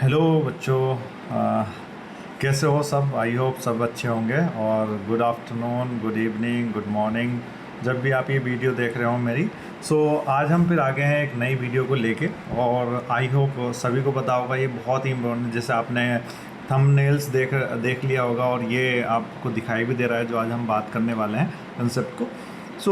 Hello बच्चों। कैसे हो सब? आई होप सब अच्छे होंगे। और good afternoon, good evening, good morning, जब भी आप ये वीडियो देख रहे हो मेरी। आज हम फिर आ गए हैं एक नई वीडियो को लेके। और आई होप सभी को पता होगा, ये बहुत ही इम्पोर्टेंट, जैसे आपने थंबनेल्स देख लिया होगा और ये आपको दिखाई भी दे रहा है जो आज हम बात करने वाले हैं कंसेप्ट को।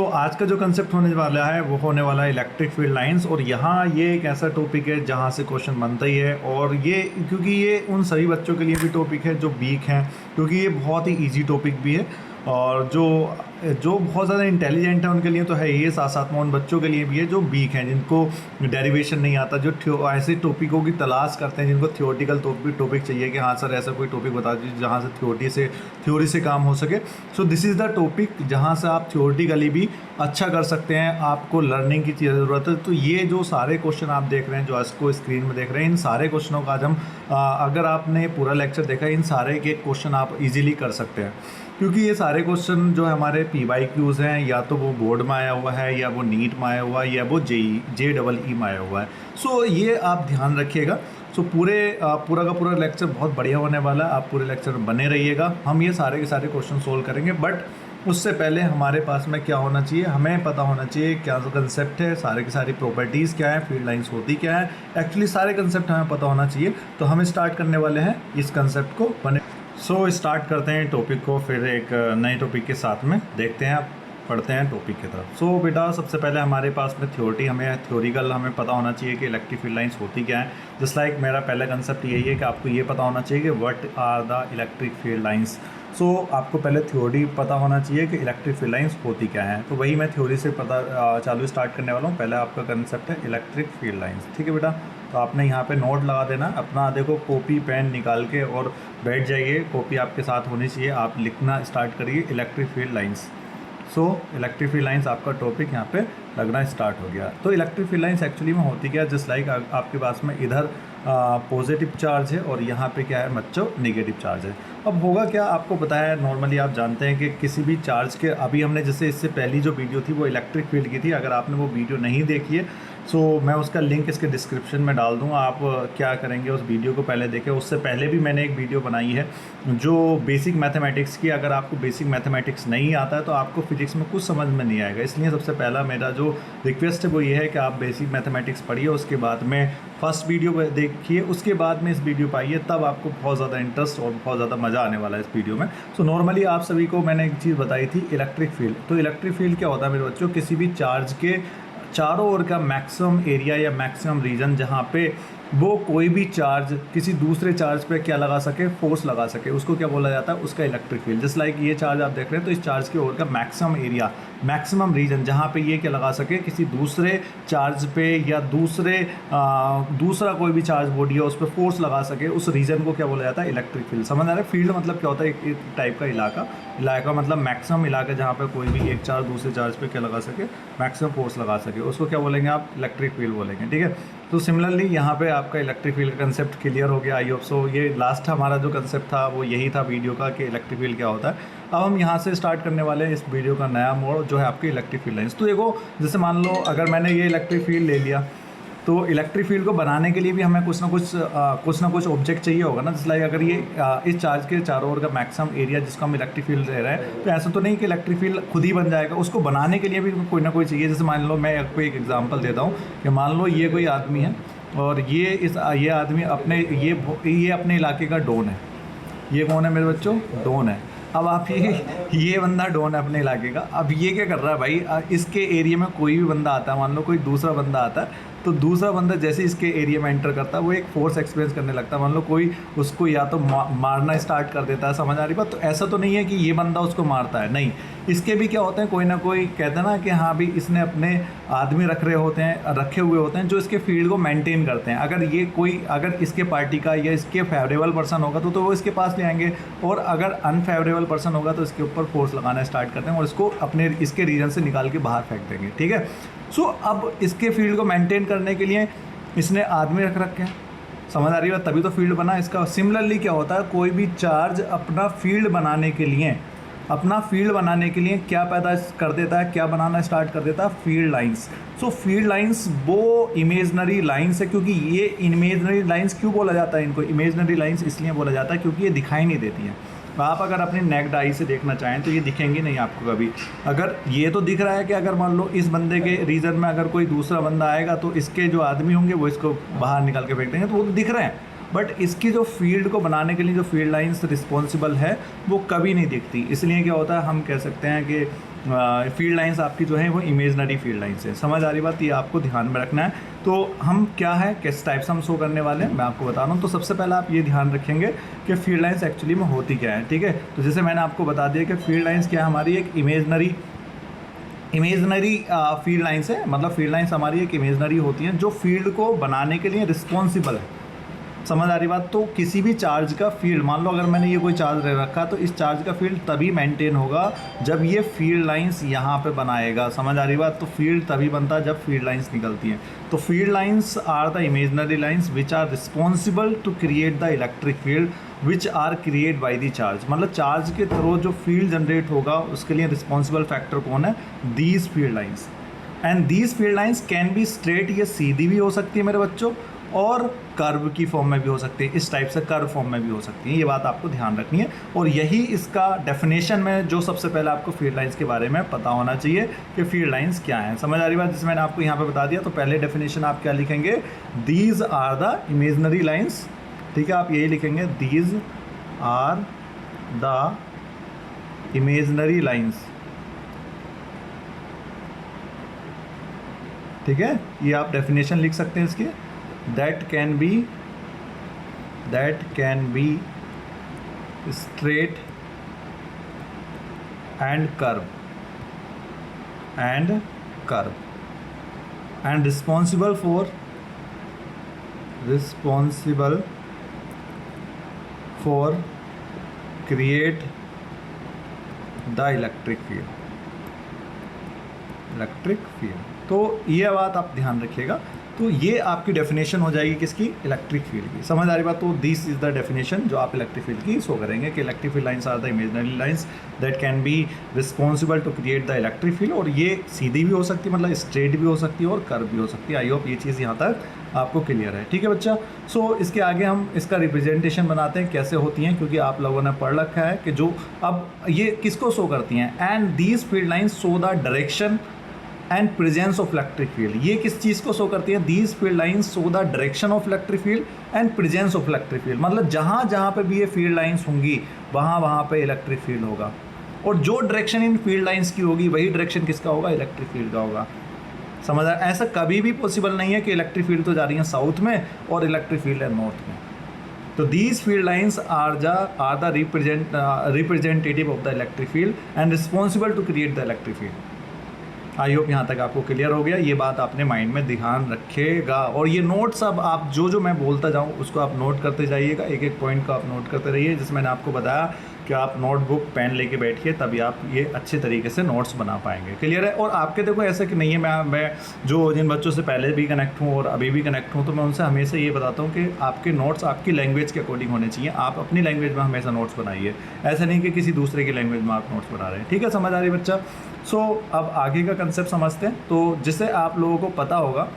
आज का जो कंसेप्ट होने वाला है वो होने वाला है इलेक्ट्रिक फील्ड लाइंस। और यहाँ ये एक ऐसा टॉपिक है जहाँ से क्वेश्चन बनता ही है। और ये क्योंकि ये उन सभी बच्चों के लिए भी टॉपिक है जो वीक हैं, क्योंकि ये बहुत ही इजी टॉपिक भी है। और जो जो बहुत ज़्यादा इंटेलिजेंट है उनके लिए तो है ये, साथ साथ में उन बच्चों के लिए भी है जो वीक हैं, जिनको डेरिवेशन नहीं आता, जो ऐसे टॉपिकों की तलाश करते हैं, जिनको थियोरटिकल टॉपिक चाहिए कि हाँ सर ऐसा कोई टॉपिक बता दीजिए जहाँ से थ्योरी से काम हो सके। So this is the topic जहाँ से आप थियोरटिकली भी अच्छा कर सकते हैं। आपको लर्निंग की ज़रूरत है। तो ये जो सारे क्वेश्चन आप देख रहे हैं, जो इसको स्क्रीन में देख रहे हैं, इन सारे क्वेश्चनों का आज हम अगर आपने पूरा लेक्चर देखा, इन सारे के क्वेश्चन आप इजीली कर सकते हैं, क्योंकि ये सारे क्वेश्चन जो हमारे PYQs हैं, या तो वो बोर्ड में आया हुआ है, या वो नीट में आया हुआ है, या वो JEE में आया हुआ है। ये आप ध्यान रखिएगा। पूरा का पूरा लेक्चर बहुत बढ़िया होने वाला है। आप पूरे लेक्चर में बने रहिएगा। हम ये सारे के सारे क्वेश्चन सोल्व करेंगे, बट उससे पहले हमारे पास में क्या होना चाहिए, हमें पता होना चाहिए क्या कंसेप्ट है, सारे की सारी प्रॉपर्टीज़ क्या है, फील्ड लाइंस होती क्या है। एक्चुअली सारे कंसेप्ट हमें पता होना चाहिए। तो हम स्टार्ट करने वाले हैं इस कंसेप्ट को बने। स्टार्ट करते हैं टॉपिक को, फिर एक नए टॉपिक के साथ में देखते हैं, पढ़ते हैं टॉपिक की तरफ। बेटा, सबसे पहले हमारे पास में थ्योरिकल हमें पता होना चाहिए कि इलेक्ट्रिक फील्ड लाइंस होती क्या है। जस्ट लाइक मेरा पहला कंसेप्ट यही है कि आपको ये पता होना चाहिए कि what are the electric field lines. आपको पहले थ्योरी पता होना चाहिए कि इलेक्ट्रिक फील्ड लाइंस होती क्या है। तो वही मैं थ्योरी से स्टार्ट करने वाला हूँ। पहले आपका कंसेप्ट है इलेक्ट्रिक फील्ड लाइंस, ठीक है बेटा। तो आपने यहाँ पे नोट लगा देना अपना, देखो कॉपी पेन निकाल के और बैठ जाइए। कॉपी आपके साथ होनी चाहिए, आप लिखना स्टार्ट करिए electric field lines. Electric field lines आपका टॉपिक यहाँ पे लगना स्टार्ट हो गया। तो इलेक्ट्रिक फील्ड लाइंस एक्चुअली में होती क्या है, जस्ट लाइक आपके पास में इधर पॉजिटिव चार्ज है और यहाँ पे क्या है बच्चों, नेगेटिव चार्ज है। अब होगा क्या, आपको पता है नॉर्मली आप जानते हैं कि किसी भी चार्ज के, अभी हमने जैसे इससे पहली जो वीडियो थी वो इलेक्ट्रिक फील्ड की थी। अगर आपने वो वीडियो नहीं देखी है मैं उसका लिंक इसके डिस्क्रिप्शन में डाल दूँगा। आप क्या करेंगे, उस वीडियो को पहले देखें। उससे पहले भी मैंने एक वीडियो बनाई है जो बेसिक मैथमेटिक्स की। अगर आपको बेसिक मैथमेटिक्स नहीं आता है तो आपको फिजिक्स में कुछ समझ में नहीं आएगा। इसलिए सबसे पहला मेरा जो रिक्वेस्ट है वो ये है कि आप बेसिक मैथमेटिक्स पढ़िए, उसके बाद में फर्स्ट वीडियो देखिए, उसके बाद में इस वीडियो पर आइए, तब आपको बहुत ज़्यादा इंटरेस्ट और बहुत ज़्यादा मज़ा आने वाला है इस वीडियो में। नॉर्मली आप सभी को मैंने एक चीज़ बताई थी, इलेक्ट्रिक फील्ड। तो इलेक्ट्रिक फील्ड क्या होता है मेरे बच्चों, किसी भी चार्ज के चारों ओर का मैक्सिमम एरिया या मैक्सिमम रीजन जहाँ पे वो कोई भी चार्ज किसी दूसरे चार्ज पे क्या लगा सके, फोर्स लगा सके, उसको क्या बोला जाता है, उसका इलेक्ट्रिक फील्ड। जस्ट लाइक ये चार्ज आप देख रहे हैं, तो इस चार्ज के ओर का मैक्सिमम एरिया, मैक्सिमम रीजन जहाँ पे ये क्या लगा सके, किसी दूसरे चार्ज पे या दूसरा कोई भी चार्ज बॉडी है उस पर फोर्स लगा सके, उस रीजन को क्या बोला जाता है, इलेक्ट्रिक फील्ड। समझ आ रहा है? फील्ड मतलब क्या होता है, एक टाइप का इलाका मतलब मैक्सिमम इलाका जहाँ पे कोई भी एक चार्ज दूसरे चार्ज पे क्या लगा सके, मैक्सिमम फोर्स लगा सके, उसको क्या बोलेंगे आप, इलेक्ट्रिक फील्ड बोलेंगे, ठीक है। तो सिमिलरली यहाँ पे आपका इलेक्ट्रिक फील्ड का कंसेप्ट क्लियर हो गया, आई होप सो। ये लास्ट हमारा जो कंसेप्ट था वो यही था वीडियो का कि इलेक्ट्रिक फील्ड क्या होता है। अब हम यहाँ से स्टार्ट करने वाले हैं इस वीडियो का नया मोड, जो है आपकी इलेक्ट्रिक फील्ड लाइंस। तो देखो, जैसे मान लो अगर मैंने ये इलेक्ट्रिक फील्ड ले लिया, तो इलेक्ट्रिक फील्ड को बनाने के लिए भी हमें कुछ ना कुछ ऑब्जेक्ट चाहिए होगा ना। जैसे लाइक अगर ये इस चार्ज के चारों ओर का मैक्सिमम एरिया जिसको हम इलेक्ट्रिक फील्ड दे रहे हैं, तो ऐसा तो नहीं कि इलेक्ट्रिक फील्ड खुद ही बन जाएगा, उसको बनाने के लिए भी कोई ना कोई चाहिए। जैसे मान लो, मैं आपको एक एग्जांपल देता हूँ कि मान लो ये कोई आदमी है और ये आदमी ये अपने इलाके का डॉन है। ये कौन है मेरे बच्चों, डॉन है। अब आप ये बंदा डॉन है अपने इलाके का। अब ये क्या कर रहा है भाई, इसके एरिया में कोई भी बंदा आता है, मान लो कोई दूसरा बंदा आता है, तो दूसरा बंदा जैसे इसके एरिया में एंटर करता है वो एक फोर्स एक्सपीरियंस करने लगता है। मान लो कोई उसको या तो मारना स्टार्ट कर देता है, समझ आ रही बात। तो ऐसा तो नहीं है कि ये बंदा उसको मारता है, नहीं, इसके भी क्या होते हैं, कोई ना कोई कहते हैं ना कि हाँ भी इसने अपने आदमी रखे हुए होते हैं जो इसके फील्ड को मेंटेन करते हैं। अगर इसके पार्टी का या इसके फेवरेबल पर्सन होगा तो वो इसके पास ले आएंगे, और अगर अनफेवरेबल पर्सन होगा तो इसके ऊपर फोर्स लगाना स्टार्ट करते हैं और इसको इसके रीजन से निकाल के बाहर फेंक देंगे, ठीक है। अब इसके फील्ड को मेंटेन करने के लिए इसने आदमी रख रखे हैं, समझ आ रही है, तभी तो फील्ड बना इसका। सिमिलरली क्या होता है, कोई भी चार्ज अपना फील्ड बनाने के लिए अपना फील्ड बनाने के लिए क्या पैदा कर देता है, क्या बनाना स्टार्ट कर देता है, फील्ड लाइंस। सो फील्ड लाइंस वो इमेजनरी लाइंस है, क्योंकि ये इमेजनरी लाइंस क्यों बोला जाता है, इनको इमेजनरी लाइंस इसलिए बोला जाता है क्योंकि ये दिखाई नहीं देती हैं। आप अगर अपनी नेक्ड आई से देखना चाहें तो ये दिखेंगी नहीं आपको कभी। अगर ये तो दिख रहा है कि अगर मान लो इस बंदे के रीजन में अगर कोई दूसरा बंदा आएगा तो इसके जो आदमी होंगे वो इसको बाहर निकाल के फेंक देंगे, तो वो तो दिख रहे हैं, बट इसकी जो फील्ड को बनाने के लिए जो फील्ड लाइंस रिस्पॉन्सिबल है वो कभी नहीं दिखती। इसलिए क्या होता है, हम कह सकते हैं कि फील्ड लाइंस आपकी जो है वो इमेजनरी फील्ड लाइंस है। समझ आ रही बात, ये आपको ध्यान में रखना है। तो हम क्या है, किस टाइप से हम शो करने वाले हैं मैं आपको बता रहा हूँ। तो सबसे पहले आप ये ध्यान रखेंगे कि फील्ड लाइंस एक्चुअली में होती क्या है, ठीक है। तो जैसे मैंने आपको बता दिया कि फील्ड लाइंस क्या है, हमारी एक इमेजनरी फील्ड लाइंस है। मतलब फील्ड लाइंस हमारी एक इमेजनरी होती हैं जो फील्ड को बनाने के लिए रिस्पॉन्सिबल है। समझ आ रही बात। तो किसी भी चार्ज का फील्ड, मान लो अगर मैंने ये कोई चार्ज रखा तो इस चार्ज का फील्ड तभी मेंटेन होगा जब ये फील्ड लाइंस यहाँ पे बनाएगा। समझ आ रही बात। तो फील्ड तभी बनता है जब फील्ड लाइंस निकलती हैं। तो field lines are the imaginary lines which are responsible to create the electric field which are create by the charge. मतलब चार्ज के थ्रू जो फील्ड जनरेट होगा उसके लिए रिस्पॉन्सिबल फैक्टर कौन है, these field lines. And these field lines can be straight, ये सीधी भी हो सकती है मेरे बच्चों, और कर्व की फॉर्म में भी हो सकती है, इस टाइप से कर्व फॉर्म में भी हो सकती है। ये बात आपको ध्यान रखनी है। और यही इसका डेफिनेशन में जो सबसे पहले आपको फील्ड लाइंस के बारे में पता होना चाहिए कि फील्ड लाइंस क्या है। समझ आ रही बात। जिसमें मैंने आपको यहाँ पे बता दिया। तो पहले डेफिनेशन आप क्या लिखेंगे, these are the imaginary lines, ठीक है। आप यही लिखेंगे, these are the imaginary lines, ठीक है। ये आप डेफिनेशन लिख सकते हैं इसकी। that can be straight and curve and responsible for create the electric field। तो ये बात आप ध्यान रखिएगा। तो ये आपकी डेफिनेशन हो जाएगी किसकी, इलेक्ट्रिक फील्ड की। समझ आ रही बात। तो दिस इज द डेफिनेशन जो आप इलेक्ट्रिक फील्ड की शो करेंगे कि electric field lines are the imaginary lines that can be responsible to create the electric field. और ये सीधी भी हो सकती है, मतलब स्ट्रेट भी हो सकती है और कर्व भी हो सकती है। आई होप ये चीज़ यहाँ तक आपको क्लियर है, ठीक है बच्चा। सो इसके आगे हम इसका रिप्रेजेंटेशन बनाते हैं कैसे होती हैं, क्योंकि आप लोगों ने पढ़ रखा है कि जो अब ये किसको शो करती हैं, and these field lines show the direction and presence of electric field. ये किस चीज़ को शो करती है, these field lines show the direction of electric field and presence of electric field. मतलब जहाँ जहाँ पे भी ये फील्ड लाइंस होंगी वहाँ वहाँ पे इलेक्ट्रिक फील्ड होगा, और जो डायरेक्शन इन फील्ड लाइंस की होगी वही डायरेक्शन किसका होगा, इलेक्ट्रिक फील्ड का होगा। समझ आ, ऐसा कभी भी पॉसिबल नहीं है कि इलेक्ट्रिक फील्ड तो जा रही है साउथ में और इलेक्ट्रिक फील्ड है नॉर्थ में। तो these field lines are the representative of the electric field and responsible to create the electric field. I hope यहाँ तक आपको क्लियर हो गया। ये बात आपने माइंड में ध्यान रखेगा। और ये नोट्स अब आप जो मैं बोलता जाऊँ उसको आप नोट करते जाइएगा, एक एक पॉइंट को आप नोट करते रहिए। जैसे मैंने आपको बताया कि आप नोटबुक पेन लेके बैठिए, तभी आप ये अच्छे तरीके से नोट्स बना पाएंगे। क्लियर है। और आपके देखो ऐसा कि नहीं है, मैं जो जिन बच्चों से पहले भी कनेक्ट हूँ और अभी भी कनेक्ट हूँ, तो मैं उनसे हमेशा ये बताता हूँ कि आपके नोट्स आपकी लैंग्वेज के अकॉर्डिंग होने चाहिए। आप अपनी लैंग्वेज में हमेशा नोट्स बनाइए, ऐसा नहीं कि किसी दूसरे की लैंग्वेज में आप नोट्स बना रहे हैं, ठीक है। समझ आ रही बच्चा। सो अब आगे का कंसेप्ट समझते हैं। तो जिससे आप लोगों को पता होगा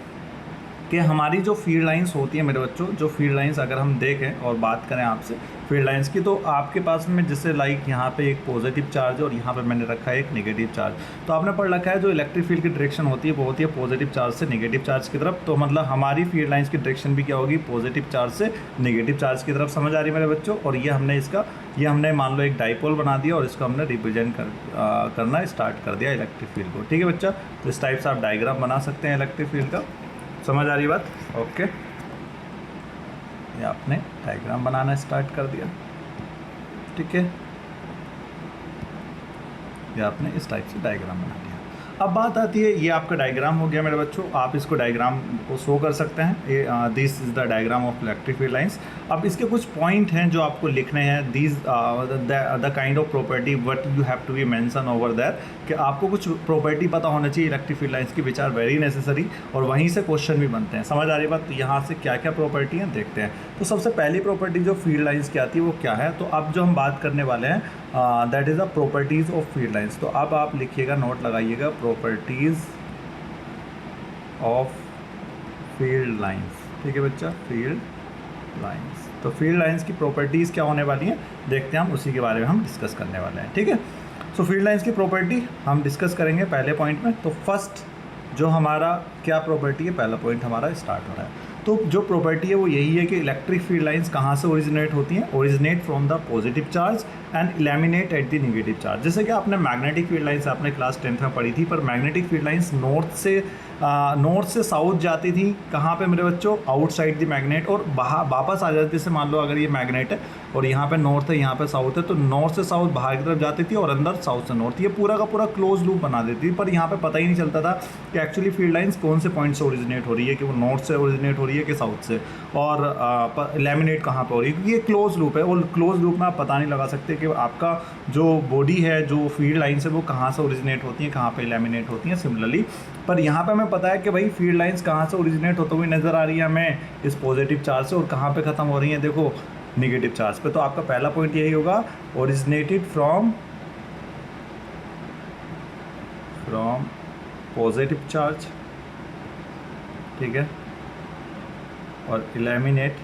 कि हमारी जो फील्ड लाइंस होती है मेरे बच्चों, जो फील्ड लाइंस अगर हम देखें और बात करें आपसे फील्ड लाइंस की, तो आपके पास में जैसे लाइक यहाँ पे एक पॉजिटिव चार्ज है और यहाँ पे मैंने रखा है एक नेगेटिव चार्ज। तो आपने पढ़ रखा है जो इलेक्ट्रिक फील्ड की डायरेक्शन होती है वो होती है पॉजिटिव चार्ज से नेगेटिव चार्ज की तरफ। तो मतलब हमारी फील्ड लाइंस की डायरेक्शन भी क्या होगी, पॉजिटिव चार्ज से नेगेटिव चार्ज की तरफ। समझ आ रही है मेरे बच्चों। और ये हमने मान लो एक डाइपोल बना दिया और इसको हमने रिप्रेजेंट करना स्टार्ट कर दिया इलेक्ट्रिक फील्ड को, ठीक है बच्चा। तो इस टाइप से आप डायग्राम बना सकते हैं इलेक्ट्रिक फील्ड का। समझ आ रही बात, ओके। ये आपने डायग्राम बनाना स्टार्ट कर दिया, ठीक है। ये आपने इस टाइप से डायग्राम बना दिया। अब बात आती है, ये आपका डायग्राम हो गया मेरे बच्चों। आप इसको डायग्राम को शो कर सकते हैं। This is the diagram of electric field lines. अब इसके कुछ पॉइंट हैं जो आपको लिखने हैं। This the kind of property what you have to be mention over there, कि आपको कुछ प्रॉपर्टी पता होना चाहिए इलेक्ट्रिक फील्ड लाइंस की विच आर वेरी नेसेसरी, और वहीं से क्वेश्चन भी बनते हैं। समझ आ रही बात। तो यहाँ से क्या क्या प्रॉपर्टी हैं देखते हैं। तो सबसे पहली प्रॉपर्टी जो फील्ड लाइंस की आती है वो क्या है। तो अब जो हम बात करने वाले हैं that is the properties of field lines. तो अब आप लिखिएगा, नोट लगाइएगा, प्रॉपर्टीज़ ऑफ फील्ड लाइंस। ठीक है बच्चा, फील्ड लाइंस। तो फील्ड लाइंस की प्रॉपर्टीज़ क्या होने वाली हैं देखते हैं हम, उसी के बारे में हम डिस्कस करने वाले हैं। ठीक है, सो फील्ड लाइंस की प्रॉपर्टी हम डिस्कस करेंगे पहले पॉइंट में। तो फर्स्ट जो हमारा क्या प्रॉपर्टी है, पहला पॉइंट हमारा स्टार्ट हो रहा है। तो जो प्रॉपर्टी है वो यही है कि इलेक्ट्रिक फील्ड लाइंस कहाँ से ओरिजिनेट होती हैं, originate from the positive charge and eliminate at the negative charge. जैसे कि आपने मैग्नेटिक फील्ड लाइंस आपने क्लास 10th में पढ़ी थी, पर मैग्नेटिक फील्ड लाइंस नॉर्थ से साउथ जाती थी, कहाँ पे मेरे बच्चों, आउटसाइड द मैग्नेट, और बाहर वापस आ जाती। जैसे मान लो अगर ये मैग्नेट है और यहाँ पे नॉर्थ है, यहाँ पे साउथ है, तो नॉर्थ से साउथ बाहर की तरफ जाती थी और अंदर साउथ से नॉर्थ। ये पूरा का पूरा क्लोज लूप बना देती थी, पर यहाँ पे पता ही नहीं चलता था कि एक्चुअली फील्ड लाइंस कौन से पॉइंट से ओरिजिनेट हो रही है, कि वो नॉर्थ से ओरिजिनेट हो रही है कि साउथ से, और लैमिनेट कहाँ पे हो रही है, क्योंकि ये क्लोज लूप है। और क्लोज लूप में आप पता नहीं लगा सकते कि आपका जो बॉडी है, जो फील्ड लाइंस है, वो कहाँ से ओरिजिनेट होती है, कहाँ पे लैमिनेट होती हैं सिमिलरली। पर यहाँ पे हमें पता है कि भाई फील्ड लाइंस कहाँ से ओरिजिनेट होते हुए नज़र आ रही है हमें, इस पॉजिटिव चार्ज से, और कहाँ पे ख़त्म हो रही है, देखो नेगेटिव चार्ज पे। तो आपका पहला पॉइंट यही होगा, ओरिजिनेटेड फ्रॉम पॉजिटिव चार्ज। ठीक है, और इलेमिनेट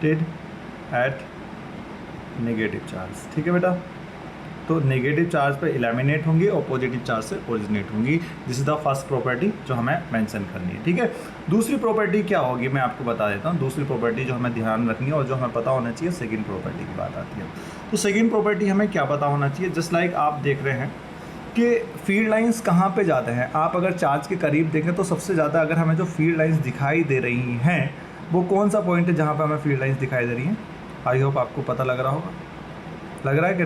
एट नेगेटिव चार्ज। ठीक है बेटा, तो नेगेटिव चार्ज पे इलेमिनेट होंगी और पॉजिटिव चार्ज से ओरिजिनेट होंगी। This is the first property जो हमें मेंशन करनी है। ठीक है, दूसरी प्रॉपर्टी क्या होगी मैं आपको बता देता हूँ। दूसरी प्रॉपर्टी जो हमें ध्यान रखनी है और जो हमें पता होना चाहिए, सेकंड प्रॉपर्टी की बात आती है। तो सेकंड प्रॉपर्टी हमें क्या पता होना चाहिए, जस्ट लाइक आप देख रहे हैं कि फील्ड लाइंस कहाँ पे जाते हैं। आप अगर चार्ज के करीब देखें तो सबसे ज़्यादा अगर हमें जो फील्ड लाइंस दिखाई दे रही हैं, वो कौन सा पॉइंट है जहाँ पे हमें फील्ड लाइंस दिखाई दे रही हैं। आई होप आपको पता लग रहा होगा, लग रहा है कि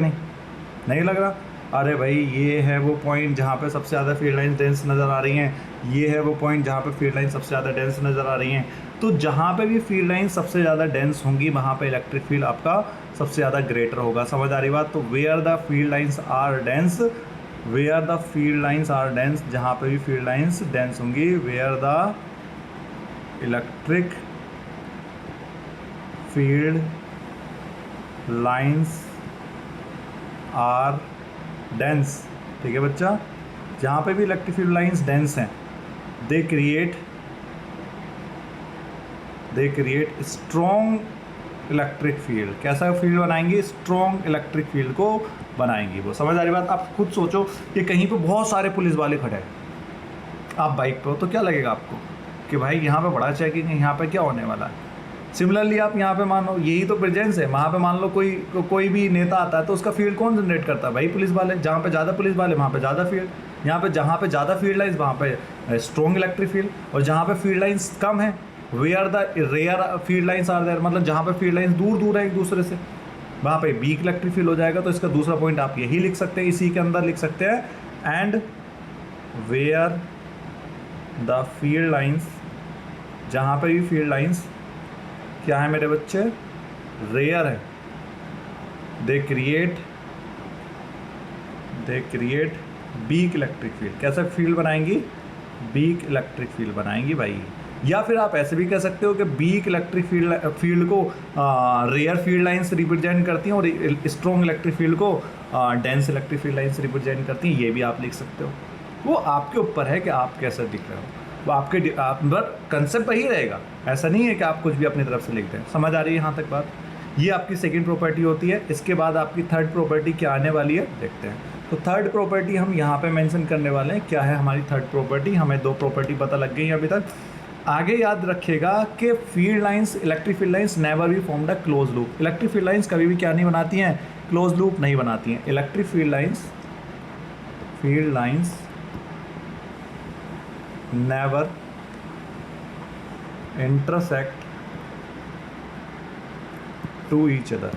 नहीं लग रहा। अरे भाई, ये है वो पॉइंट जहाँ पे सबसे ज़्यादा फील्ड लाइंस डेंस नज़र आ रही हैं, ये है वो पॉइंट जहाँ पे फील्ड लाइन सबसे ज़्यादा डेंस नज़र आ रही हैं। तो जहाँ पे भी फील्ड लाइन सबसे ज़्यादा डेंस होंगी, वहाँ पे इलेक्ट्रिक फील्ड आपका सबसे ज़्यादा ग्रेटर होगा। समझ आ रही बात। तो where the field lines are dense, where the field lines are dense, जहाँ पे भी फील्ड लाइंस डेंस होंगी, where the electric field lines are dense. ठीक है बच्चा, जहाँ पे भी इलेक्ट्रिक फील्ड लाइंस डेंस हैं, they create strong electric field. कैसा फील्ड बनाएंगे, स्ट्रॉन्ग इलेक्ट्रिक फील्ड को बनाएंगी वो। समझ आ रही बात। आप खुद सोचो कि कहीं पे बहुत सारे पुलिस वाले खड़े हैं, आप बाइक पे हो, तो क्या लगेगा आपको कि भाई यहाँ पे बड़ा चेकिंग है, यहाँ पे क्या होने वाला है। सिमिलरली आप यहाँ पे मान लो यही तो प्रेजेंस है, वहाँ पे मान लो कोई भी नेता आता है तो उसका फील्ड कौन जनरेट करता है, भाई पुलिस वाले। जहाँ पे ज़्यादा पुलिस वाले वहाँ पे ज़्यादा फील्ड, यहाँ पे जहाँ पे ज़्यादा फील्ड लाइंस वहाँ पे स्ट्रॉन्ग इलेक्ट्रिक फील्ड, और जहाँ पे फील्ड लाइंस कम है, where the rare field lines are there, मतलब जहाँ पे फील्ड लाइंस दूर है एक दूसरे से, वहाँ पे वीक इलेक्ट्रिक फील्ड हो जाएगा। तो इसका दूसरा पॉइंट आप यही लिख सकते हैं, इसी के अंदर लिख सकते हैं, and where the field lines, जहाँ पे भी फील्ड लाइंस क्या है मेरे बच्चे, रेयर है, they create weak electric field. कैसा फील्ड बनाएंगी, वीक इलेक्ट्रिक फील्ड बनाएंगी भाई। या फिर आप ऐसे भी कह सकते हो कि वीक इलेक्ट्रिक फील्ड को रेयर फील्ड लाइंस रिप्रेजेंट करती हैं और स्ट्रॉन्ग इलेक्ट्रिक फील्ड को dense electric field lines represent करती हैं। ये भी आप लिख सकते हो, वो आपके ऊपर है कि आप कैसे दिख रहे हो, वो आपके बट कंसेप्ट वही रहेगा। ऐसा नहीं है कि आप कुछ भी अपनी तरफ से लिख दें। समझ आ रही है यहाँ तक बात। ये आपकी सेकंड प्रॉपर्टी होती है। इसके बाद आपकी थर्ड प्रॉपर्टी क्या आने वाली है देखते हैं। तो थर्ड प्रॉपर्टी हम यहाँ पे मेंशन करने वाले हैं। क्या है हमारी थर्ड प्रॉपर्टी, हमें दो प्रॉपर्टी पता लग गई है अभी तक। आगे याद रखिएगा कि field lines, electric field lines never be formed a close loop. Electric field lines कभी भी क्या नहीं बनाती हैं, क्लोज लूप नहीं बनाती हैं। Electric field lines never intersect to each other,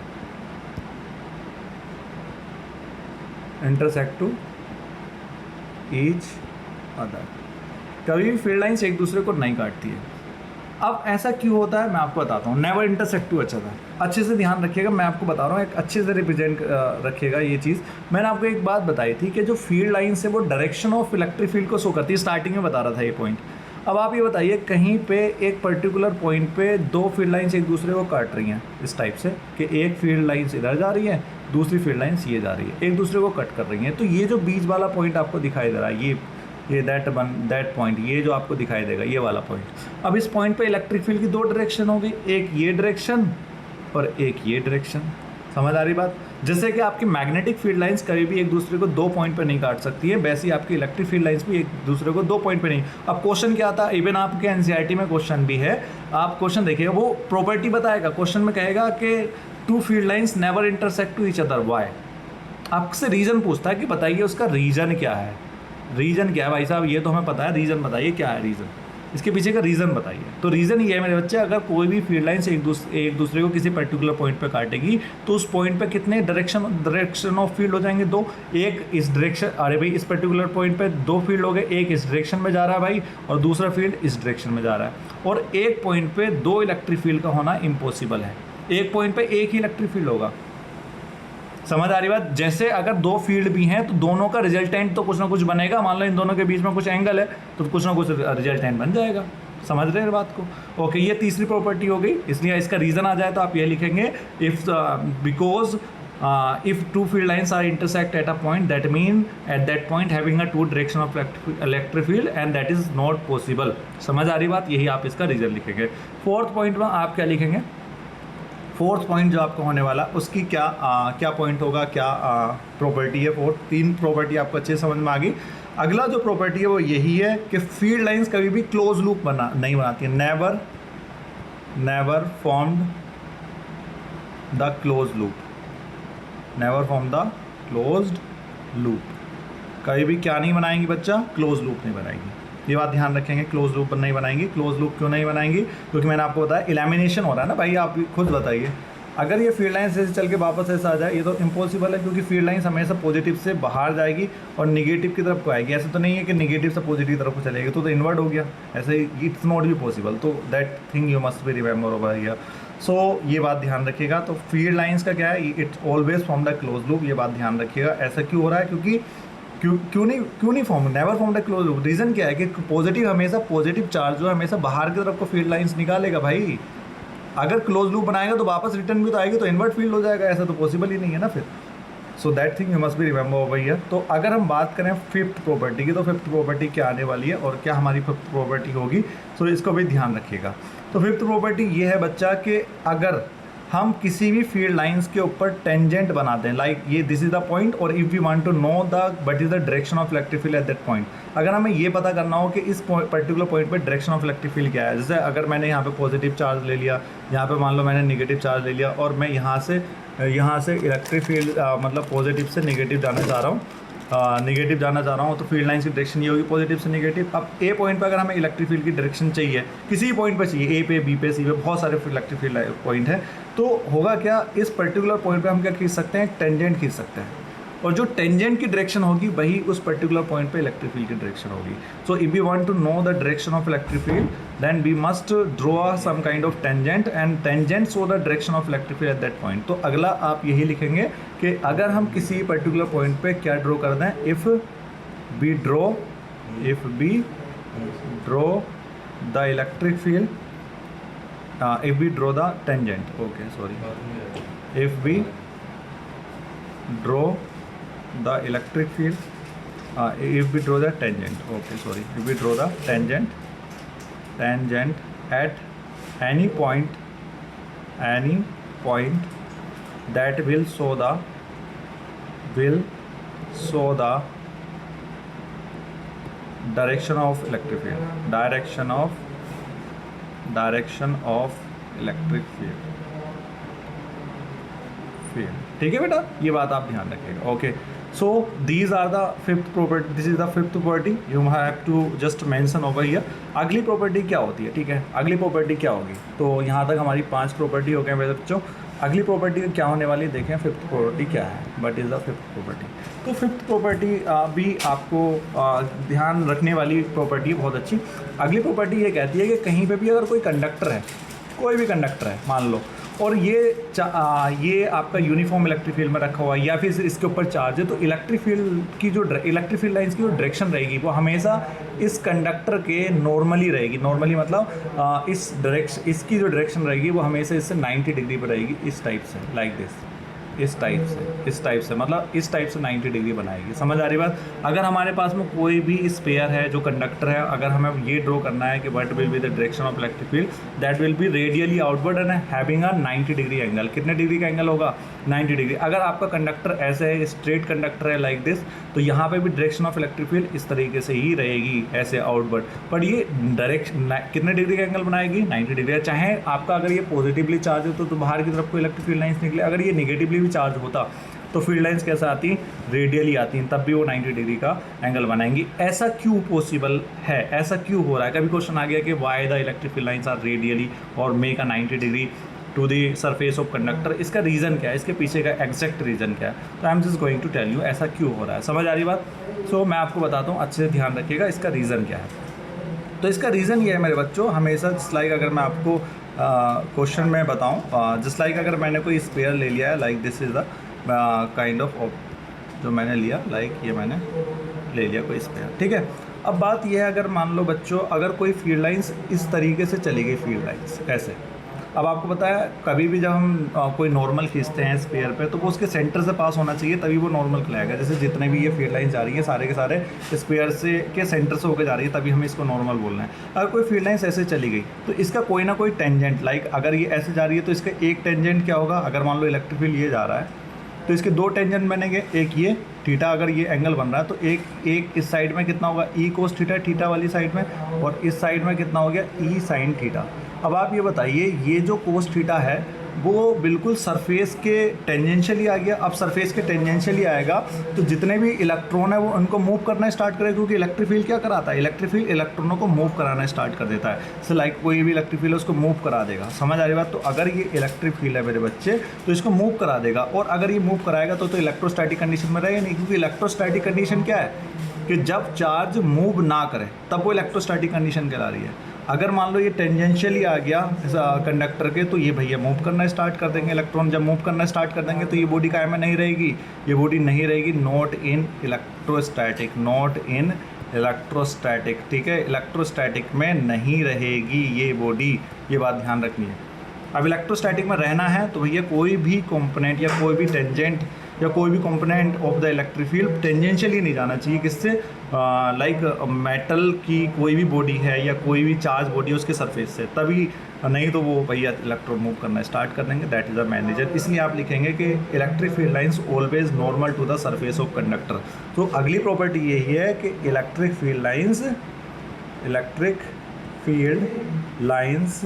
कभी भी फील्ड लाइंस एक दूसरे को नहीं काटती है। अब ऐसा क्यों होता है मैं आपको बताता हूँ। नेवर इंटरसेक्ट टू अच्छा था, अच्छे से ध्यान रखिएगा, मैं आपको बता रहा हूँ, एक अच्छे से रिप्रेजेंट रखिएगा ये चीज़। मैंने आपको एक बात बताई थी कि जो फील्ड लाइंस है वो डायरेक्शन ऑफ इलेक्ट्रिक फील्ड को शो करती है। स्टार्टिंग में बता रहा था ये पॉइंट, अब आप ये बताइए, कहीं पे एक पर्टिकुलर पॉइंट पे दो फील्ड लाइंस एक दूसरे को काट रही हैं इस टाइप से कि एक फील्ड लाइंस इधर जा रही है, दूसरी फील्ड लाइंस ये जा रही है, एक दूसरे को कट कर रही हैं। तो ये जो बीच वाला पॉइंट आपको दिखाई दे रहा है, ये दैट पॉइंट, ये जो आपको दिखाई देगा ये वाला पॉइंट, अब इस पॉइंट पे इलेक्ट्रिक फील्ड की दो डायरेक्शन होगी, एक ये डायरेक्शन और एक ये डायरेक्शन। समझ आ रही बात? जैसे कि आपकी मैग्नेटिक फील्ड लाइंस कभी भी एक दूसरे को दो पॉइंट पे नहीं काट सकती है, वैसे ही आपकी इलेक्ट्रिक फील्ड लाइंस भी एक दूसरे को दो पॉइंट पे नहीं। अब क्वेश्चन क्या था, इवन आपके एनसीईआरटी में क्वेश्चन भी है, आप क्वेश्चन देखिएगा, वो प्रॉपर्टी बताएगा, क्वेश्चन में कहेगा कि two field lines never intersect to each other, why? आपसे रीज़न पूछता है कि बताइए उसका रीज़न क्या है। रीज़न क्या है भाई साहब, ये तो हमें पता है, रीज़न बताइए क्या है रीज़न, इसके पीछे का रीज़न बताइए। तो रीज़न ये है मेरे बच्चे, अगर कोई भी फील्ड लाइन से एक दूसरे को किसी पर्टिकुलर पॉइंट पे काटेगी तो उस पॉइंट पे कितने डायरेक्शन ऑफ फील्ड हो जाएंगे? दो। एक इस डायरेक्शन, अरे भाई इस पर्टिकुलर पॉइंट पे दो फील्ड हो गए, एक इस डायरेक्शन में जा रहा है भाई और दूसरा फील्ड इस डायरेक्शन में जा रहा है, और एक पॉइंट पे दो इलेक्ट्रिक फील्ड का होना इम्पॉसिबल है। एक पॉइंट पे एक ही इलेक्ट्रिक फील्ड होगा। समझ आ रही बात? जैसे अगर दो फील्ड भी हैं तो दोनों का रिजल्टेंट तो कुछ ना कुछ बनेगा। मान लो इन दोनों के बीच में कुछ एंगल है तो कुछ ना कुछ रिजल्टेंट बन जाएगा। समझ रहे हैं बात को? ओके, ये तीसरी प्रॉपर्टी हो गई, इसलिए इसका रीज़न आ जाए तो आप ये लिखेंगे, if because if two field lines are intersect at a point, that mean at that point having a two direction of electric field and that is not possible। समझ आ रही बात? यही आप इसका रीज़न लिखेंगे। फोर्थ पॉइंट में आप क्या लिखेंगे? फोर्थ पॉइंट जो आपका होने वाला उसकी क्या पॉइंट होगा, क्या प्रॉपर्टी है? फोर्थ तीन प्रॉपर्टी आपको अच्छे समझ में आ गई। अगला जो प्रॉपर्टी है वो यही है कि फील्ड लाइंस कभी भी क्लोज लूप नहीं बनाती है। Never formed the close loop, never form the closed loop, कभी भी क्या नहीं बनाएंगी बच्चा? क्लोज लूप नहीं बनाएंगी। ये बात ध्यान रखेंगे, क्लोज लूप नहीं बनाएंगी। क्लोज लूप क्यों नहीं बनाएंगी? क्योंकि मैंने आपको बताया इलेमिनेशन हो रहा है ना भाई। आप खुद बताइए, अगर ये फील्ड लाइन से चल के वापस ऐसा आ जाए, ये तो इम्पॉसिबल है, क्योंकि फील्ड लाइन हमेशा पॉजिटिव से बाहर जाएगी और निगेटिव की तरफ को आएगी। ऐसा तो नहीं है कि निगेटिव से पॉजिटिव तरफ को चलेगी, तो इन्वर्ट हो गया। ऐसे इट्स नॉट भी पॉसिबल। तो that thing you must be remember over here. So ये बात ध्यान रखिएगा। तो फील्ड लाइंस का क्या है, it's always from the close loop. ये बात ध्यान रखिएगा। ऐसा क्यों हो रहा है? क्योंकि क्यों नहीं form, never form the close loop. Reason क्या है कि पॉजिटिव हमेशा, पॉजिटिव चार्ज जो है हमेशा बाहर की तरफ को फील्ड लाइंस निकालेगा भाई। अगर क्लोज लूप बनाएगा तो वापस रिटर्न भी तो आएगी, तो इन्वर्ट फील्ड हो जाएगा। ऐसा तो पॉसिबल ही नहीं है ना फिर। So that thing you must be remember over here. तो अगर हम बात करें फिफ्थ प्रॉपर्टी की, तो फिफ्थ प्रॉपर्टी क्या आने वाली है और क्या हमारी फिफ्थ प्रॉपर्टी होगी, तो इसको भी ध्यान रखिएगा। तो फिफ्थ प्रॉपर्टी ये है बच्चा कि अगर हम किसी भी फील्ड लाइंस के ऊपर टेंजेंट बनाते हैं, लाइक ये दिस इज द पॉइंट, और if we want to know the what is the direction of electric field at that point, अगर हमें ये पता करना हो कि इस पर्टिकुलर पॉइंट पे डायरेक्शन ऑफ इलेक्ट्रिक फील्ड क्या है। जैसे अगर मैंने यहाँ पे पॉजिटिव चार्ज ले लिया, यहाँ पे मान लो मैंने नेगेटिव चार्ज ले लिया, और मैं यहाँ से इलेक्ट्रिक फील्ड मतलब पॉजिटिव से नेगेटिव जाना चाह रहा हूँ, तो फील्ड लाइन की डायरेक्शन ये होगी पॉजिटिव से नेगेटिव। अब ए पॉइंट पे अगर हमें इलेक्ट्रिक फील्ड की डायरेक्शन चाहिए, किसी भी पॉइंट पे चाहिए, ए पे, बी पे, सी पे, बहुत सारे इलेक्ट्रिक फील्ड पॉइंट है, तो होगा क्या, इस पर्टिकुलर पॉइंट पे हम क्या खींच सकते हैं? टेंजेंट खींच सकते हैं, और जो टेंजेंट की डायरेक्शन होगी वही उस पर्टिकुलर पॉइंट पे इलेक्ट्रिक फील्ड की डायरेक्शन होगी। So if we want to know the direction of electric field, then we must draw some kind of tangent, and tangent show the direction of electric field at that point. तो अगला आप यही लिखेंगे कि अगर हम किसी पर्टिकुलर पॉइंट पे क्या ड्रॉ कर दें, if we draw the electric field, if we draw the tangent, okay sorry, if we draw the electric field, if we draw the tangent, okay sorry, if we draw the tangent at any point that will show the direction of electric field, direction of electric field। ठीक है बेटा, ये बात आप ध्यान रखिएगा। Okay, so these are the fifth property, this is the fifth property you have to just mention over here. अगली property क्या होती है? ठीक है, अगली प्रॉपर्टी क्या होगी? तो यहाँ तक हमारी 5 प्रॉपर्टी हो गए मेरे बच्चों। अगली प्रॉपर्टी क्या होने वाली है, देखें फिफ्थ प्रॉपर्टी क्या है, but is the fifth property. तो फिफ्थ प्रॉपर्टी भी आपको ध्यान रखने वाली प्रॉपर्टी है, बहुत अच्छी। अगली प्रॉपर्टी ये कहती है कि कहीं पे भी अगर कोई कंडक्टर है, कोई भी कंडक्टर है मान लो, और ये आपका यूनिफॉर्म इलेक्ट्रिक फील्ड में रखा हुआ है या फिर इसके ऊपर चार्ज है, तो इलेक्ट्रिक फील्ड की जो इलेक्ट्रिक फील्ड लाइंस की जो डायरेक्शन रहेगी वो हमेशा इस कंडक्टर के नॉर्मली रहेगी। नॉर्मली मतलब इसकी जो डायरेक्शन रहेगी वो हमेशा इससे 90 डिग्री पर रहेगी, इस टाइप से, लाइक दिस, इस टाइप से मतलब इस टाइप से 90 डिग्री बनाएगी। समझ आ रही बात? अगर हमारे पास में कोई भी स्पेयर है जो कंडक्टर है, अगर हमें ये ड्रॉ करना है कि what will be the direction of electric field, that will be radially outward and having a 90 degree angle. कितने डिग्री का एंगल होगा? 90 डिग्री। अगर आपका कंडक्टर ऐसे है, स्ट्रेट कंडक्टर है लाइक दिस, तो यहाँ पे भी डायरेक्शन ऑफ इलेक्ट्रिक फील्ड इस तरीके से ही रहेगी, ऐसे आउटवर्ड। पर ये डायरेक्शन कितने डिग्री का एंगल बनाएगी? 90 डिग्री। चाहे आपका अगर ये पॉजिटिवली चार्ज है तो बाहर की तरफ को इलेक्ट्रिक फील्ड लाइन्स निकले, अगर ये निगेटिवली भी चार्ज होता तो फील्ड लाइंस कैसे आती? रेडियली आती हैं, तब भी वो 90 डिग्री का एंगल बनाएंगी। ऐसा क्यों पॉसिबल है? ऐसा क्यों हो रहा है? कभी क्वेश्चन आ गया कि why the electric field lines are radially और make a 90 degree to the surface of conductor. इसका रीज़न क्या है? इसके पीछे का एग्जैक्ट रीज़न क्या है? तो I am just going to tell you ऐसा क्यों हो रहा है। समझ आ रही बात? सो मैं आपको बताता हूँ, अच्छे से ध्यान रखिएगा इसका रीज़न क्या है। तो इसका रीज़न ये है मेरे बच्चों, हमेशा जस्ट लाइक अगर मैं आपको क्वेश्चन में बताऊँ, जस्ट लाइक अगर मैंने कोई स्पेयर ले लिया है, like this is the kind of जो मैंने लिया, लाइक ये मैंने ले लिया कोई स्पेयर, ठीक है। अब बात ये है, अगर मान लो बच्चों अगर कोई फील्ड लाइंस इस तरीके से चली गई, फील्ड लाइंस ऐसे, अब आपको पता है कभी भी जब हम कोई नॉर्मल खींचते हैं स्पेयर पे तो वो उसके सेंटर से पास होना चाहिए, तभी वो नॉर्मल कहलाएगा। जैसे जितने भी ये फील्ड लाइन जा रही है सारे के सारे स्पेयर से के सेंटर से होकर जा रही है, तभी हमें इसको नॉर्मल बोलना है। अगर कोई फील्ड लाइन्स ऐसे चली गई तो इसका कोई ना कोई टेंजेंट, लाइक अगर ये ऐसे जा रही है तो इसका एक टेंजेंट क्या होगा? अगर मान लो इलेक्ट्रिक फील्ड ये जा रहा है तो इसके दो टेंजेंट बनेंगे, एक ये थीटा, अगर ये एंगल बन रहा है तो एक इस साइड में कितना होगा? ई कोस थीटा, थीटा वाली साइड में, और इस साइड में कितना हो गया? ई साइन थीटा। अब आप ये बताइए, ये जो कोस थीटा है वो बिल्कुल सरफेस के टेंजेंशियली आ गया। अब सरफेस के टेंजेंशियली आएगा तो जितने भी इलेक्ट्रॉन है वो उनको मूव करना स्टार्ट करेगा, क्योंकि इलेक्ट्रिक फील्ड क्या कराता है? इलेक्ट्रिक फील्ड इलेक्ट्रॉनों को मूव कराना स्टार्ट कर देता है। सो लाइक कोई भी इलेक्ट्रिक फील्ड है उसको मूव करा देगा। समझ आ रही बात? तो अगर ये इलेक्ट्रिक फील्ड है मेरे बच्चे तो इसको मूव करा देगा, और अगर ये मूव कराएगा तो इलेक्ट्रोस्टैटिक कंडीशन में रहेगा नहीं, क्योंकि इलेक्ट्रोस्टैटिक कंडीशन क्या है कि जब चार्ज मूव ना करे तब वो इलेक्ट्रोस्टैटिक कंडीशन कहला रही है। अगर मान लो ये टेंजेंशियली आ गया कंडक्टर के तो ये भैया मूव करना स्टार्ट कर देंगे, इलेक्ट्रॉन जब मूव करना स्टार्ट कर देंगे तो ये बॉडी कायम में नहीं रहेगी, ये बॉडी नहीं रहेगी, not in electrostatic, not in electrostatic, ठीक है, इलेक्ट्रोस्टैटिक में नहीं रहेगी ये बॉडी, ये बात ध्यान रखनी है। अब इलेक्ट्रोस्टैटिक में रहना है तो भैया कोई भी कंपोनेंट या कोई भी टेंजेंट या कोई भी component of the electric field tangentially नहीं जाना चाहिए। किससे? लाइक मेटल की कोई भी बॉडी है या कोई भी चार्ज बॉडी है उसके सरफेस से, तभी, नहीं तो वो भैया इलेक्ट्रॉन मूव करना स्टार्ट कर देंगे। That is a main reason. इसलिए आप लिखेंगे कि electric field lines always normal to the surface of conductor. तो अगली प्रॉपर्टी यही है कि electric field lines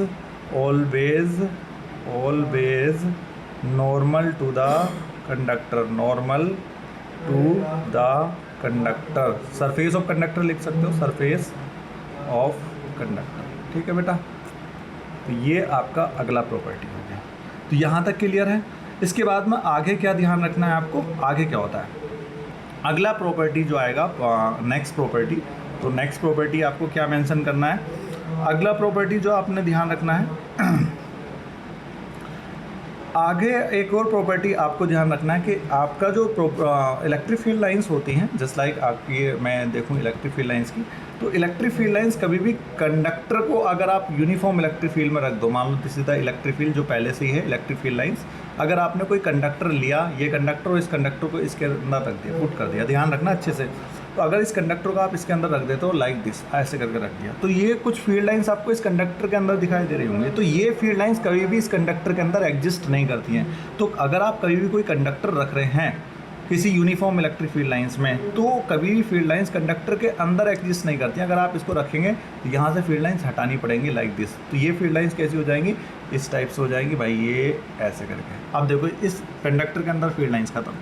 always normal to the conductor, normal to the conductor. Surface of conductor लिख सकते हो, सरफेस ऑफ कंडक्टर, ठीक है बेटा। तो ये आपका अगला प्रॉपर्टी हो गया। तो यहाँ तक क्लियर है। इसके बाद में आगे क्या ध्यान रखना है आपको, आगे क्या होता है? अगला प्रॉपर्टी जो आएगा, नेक्स्ट प्रॉपर्टी, तो नेक्स्ट प्रॉपर्टी आपको क्या मेंशन करना है? अगला प्रॉपर्टी जो आपने ध्यान रखना है आगे एक और प्रॉपर्टी आपको ध्यान रखना है कि आपका जो इलेक्ट्रिक फील्ड लाइंस होती हैं, जस्ट लाइक आपकी मैं देखूं इलेक्ट्रिक फील्ड लाइंस की, तो इलेक्ट्रिक फील्ड लाइंस कभी भी कंडक्टर को अगर आप यूनिफॉर्म इलेक्ट्रिक फील्ड में रख दो, मान लो this is the electric field जो पहले से ही है इलेक्ट्रिक फील्ड लाइंस, अगर आपने कोई कंडक्टर लिया, ये कंडक्टर और इस कंडक्टर को इसके अंदर रख दिया, पुट कर दिया, ध्यान रखना अच्छे से, तो अगर इस कंडक्टर को आप इसके अंदर रख देते हो लाइक दिस, ऐसे करके रख दिया, तो ये कुछ फील्ड लाइंस आपको इस कंडक्टर के अंदर दिखाई दे रही होंगी। तो ये फील्ड लाइंस कभी भी इस कंडक्टर के अंदर एग्जिस्ट नहीं करती हैं। तो अगर आप कभी भी कोई कंडक्टर रख रहे हैं किसी यूनिफॉर्म इलेक्ट्रिक फील्ड लाइंस में, तो कभी भी फील्ड लाइंस कंडक्टर के अंदर एग्जिस्ट नहीं करती हैं। अगर आप इसको रखेंगे तो यहाँ से फील्ड लाइंस हटानी पड़ेंगी लाइक दिस, तो ये फील्ड लाइंस कैसी हो जाएंगी? इस टाइप से हो जाएगी भाई, ये ऐसे करके। अब देखो इस कंडक्टर के अंदर फील्ड लाइंस खत्म।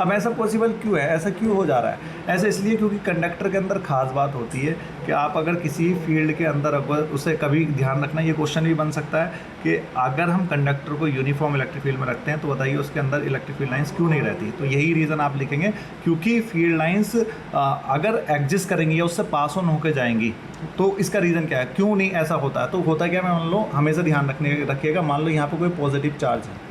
अब ऐसा पॉसिबल क्यों है? ऐसा क्यों हो जा रहा है? ऐसा इसलिए क्योंकि कंडक्टर के अंदर खास बात होती है कि आप अगर किसी फील्ड के अंदर अगर उसे कभी ध्यान रखना, ये क्वेश्चन भी बन सकता है कि अगर हम कंडक्टर को यूनिफॉर्म इलेक्ट्रिक फील्ड में रखते हैं तो बताइए उसके अंदर इलेक्ट्रिक फील्ड लाइंस क्यों नहीं रहती। तो यही रीज़न आप लिखेंगे, क्योंकि फील्ड लाइंस अगर एग्जिस्ट करेंगी या उससे पास ऑन होकर जाएंगी तो इसका रीज़न क्या है, क्यों नहीं ऐसा होता है। तो होता क्या है, मान लो हमेशा ध्यान रखिएगा, मान लो यहाँ पर कोई पॉजिटिव चार्ज है,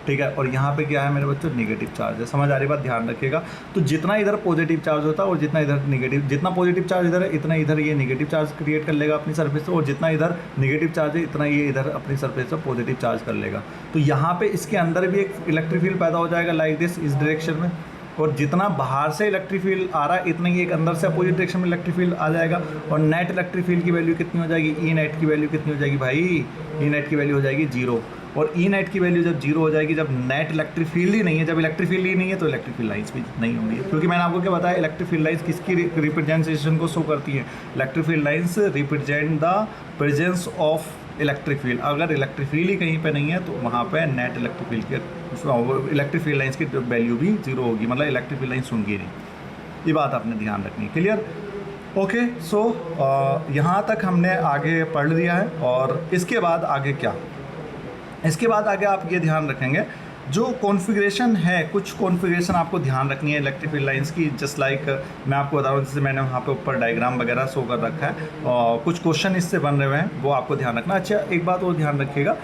ठीक है, और यहाँ पे क्या है मेरे बच्चों, नेगेटिव चार्ज है। समझ आ रही बात, ध्यान रखिएगा। तो जितना इधर पॉजिटिव चार्ज होता है और जितना इधर नेगेटिव, जितना पॉजिटिव चार्ज इधर है इतना इधर ये नेगेटिव चार्ज क्रिएट कर लेगा अपनी सरफेस से, और जितना इधर नेगेटिव चार्ज है इतना ये इधर अपनी सरफेस से पॉजिटिव चार्ज कर लेगा। तो यहाँ पे इसके अंदर भी एक इलेक्ट्रिक फील्ड पैदा हो जाएगा लाइक दिस, इस डायरेक्शन में, और जितना बाहर से इलेक्ट्रिक फील्ड आ रहा है इतना ही एक अंदर से अपोजिट डायरेक्शन में इलेक्ट्रिक फील्ड आ जाएगा। और नेट इलेक्ट्रिक फील्ड की वैल्यू कितनी हो जाएगी, ई नेट की वैल्यू कितनी हो जाएगी भाई, ई नेट की वैल्यू हो जाएगी 0। और ई नेट की वैल्यू जब 0 हो जाएगी, जब नेट इलेक्ट्रिक फील्ड ही नहीं है, जब इलेक्ट्रिक फील्ड ही नहीं है तो इलेक्ट्रिक फील्ड लाइंस भी नहीं होंगी। क्योंकि मैंने आपको क्या बताया, इलेक्ट्रिक फील्ड लाइंस किसकी रिप्रेजेंटेशन को शो करती है, electric field lines represent the presence of electric field. अगर इलेक्ट्रिक फील्ड ही कहीं पे नहीं है तो वहाँ पे नेट इलेक्ट्रिक फील्ड के इलेक्ट्रिक फील्ड लाइंस की वैल्यू भी 0 होगी, मतलब इलेक्ट्रिक फील्ड लाइंस होंगी नहीं। ये बात आपने ध्यान रखनी है, क्लियर। ओके, सो यहाँ तक हमने आगे पढ़ लिया है। और इसके बाद आगे क्या, इसके बाद आगे आप ये ध्यान रखेंगे जो कॉन्फ़िगरेशन है, कुछ कॉन्फ़िगरेशन आपको ध्यान रखनी है इलेक्ट्रिक फील्ड लाइंस की। जस्ट लाइक मैं आपको बता रहा हूँ, जैसे मैंने वहाँ पे ऊपर डायग्राम वगैरह शो कर रखा है और कुछ क्वेश्चन इससे बन रहे हैं, वो आपको ध्यान रखना। अच्छा, एक बात और ध्यान रखिएगा,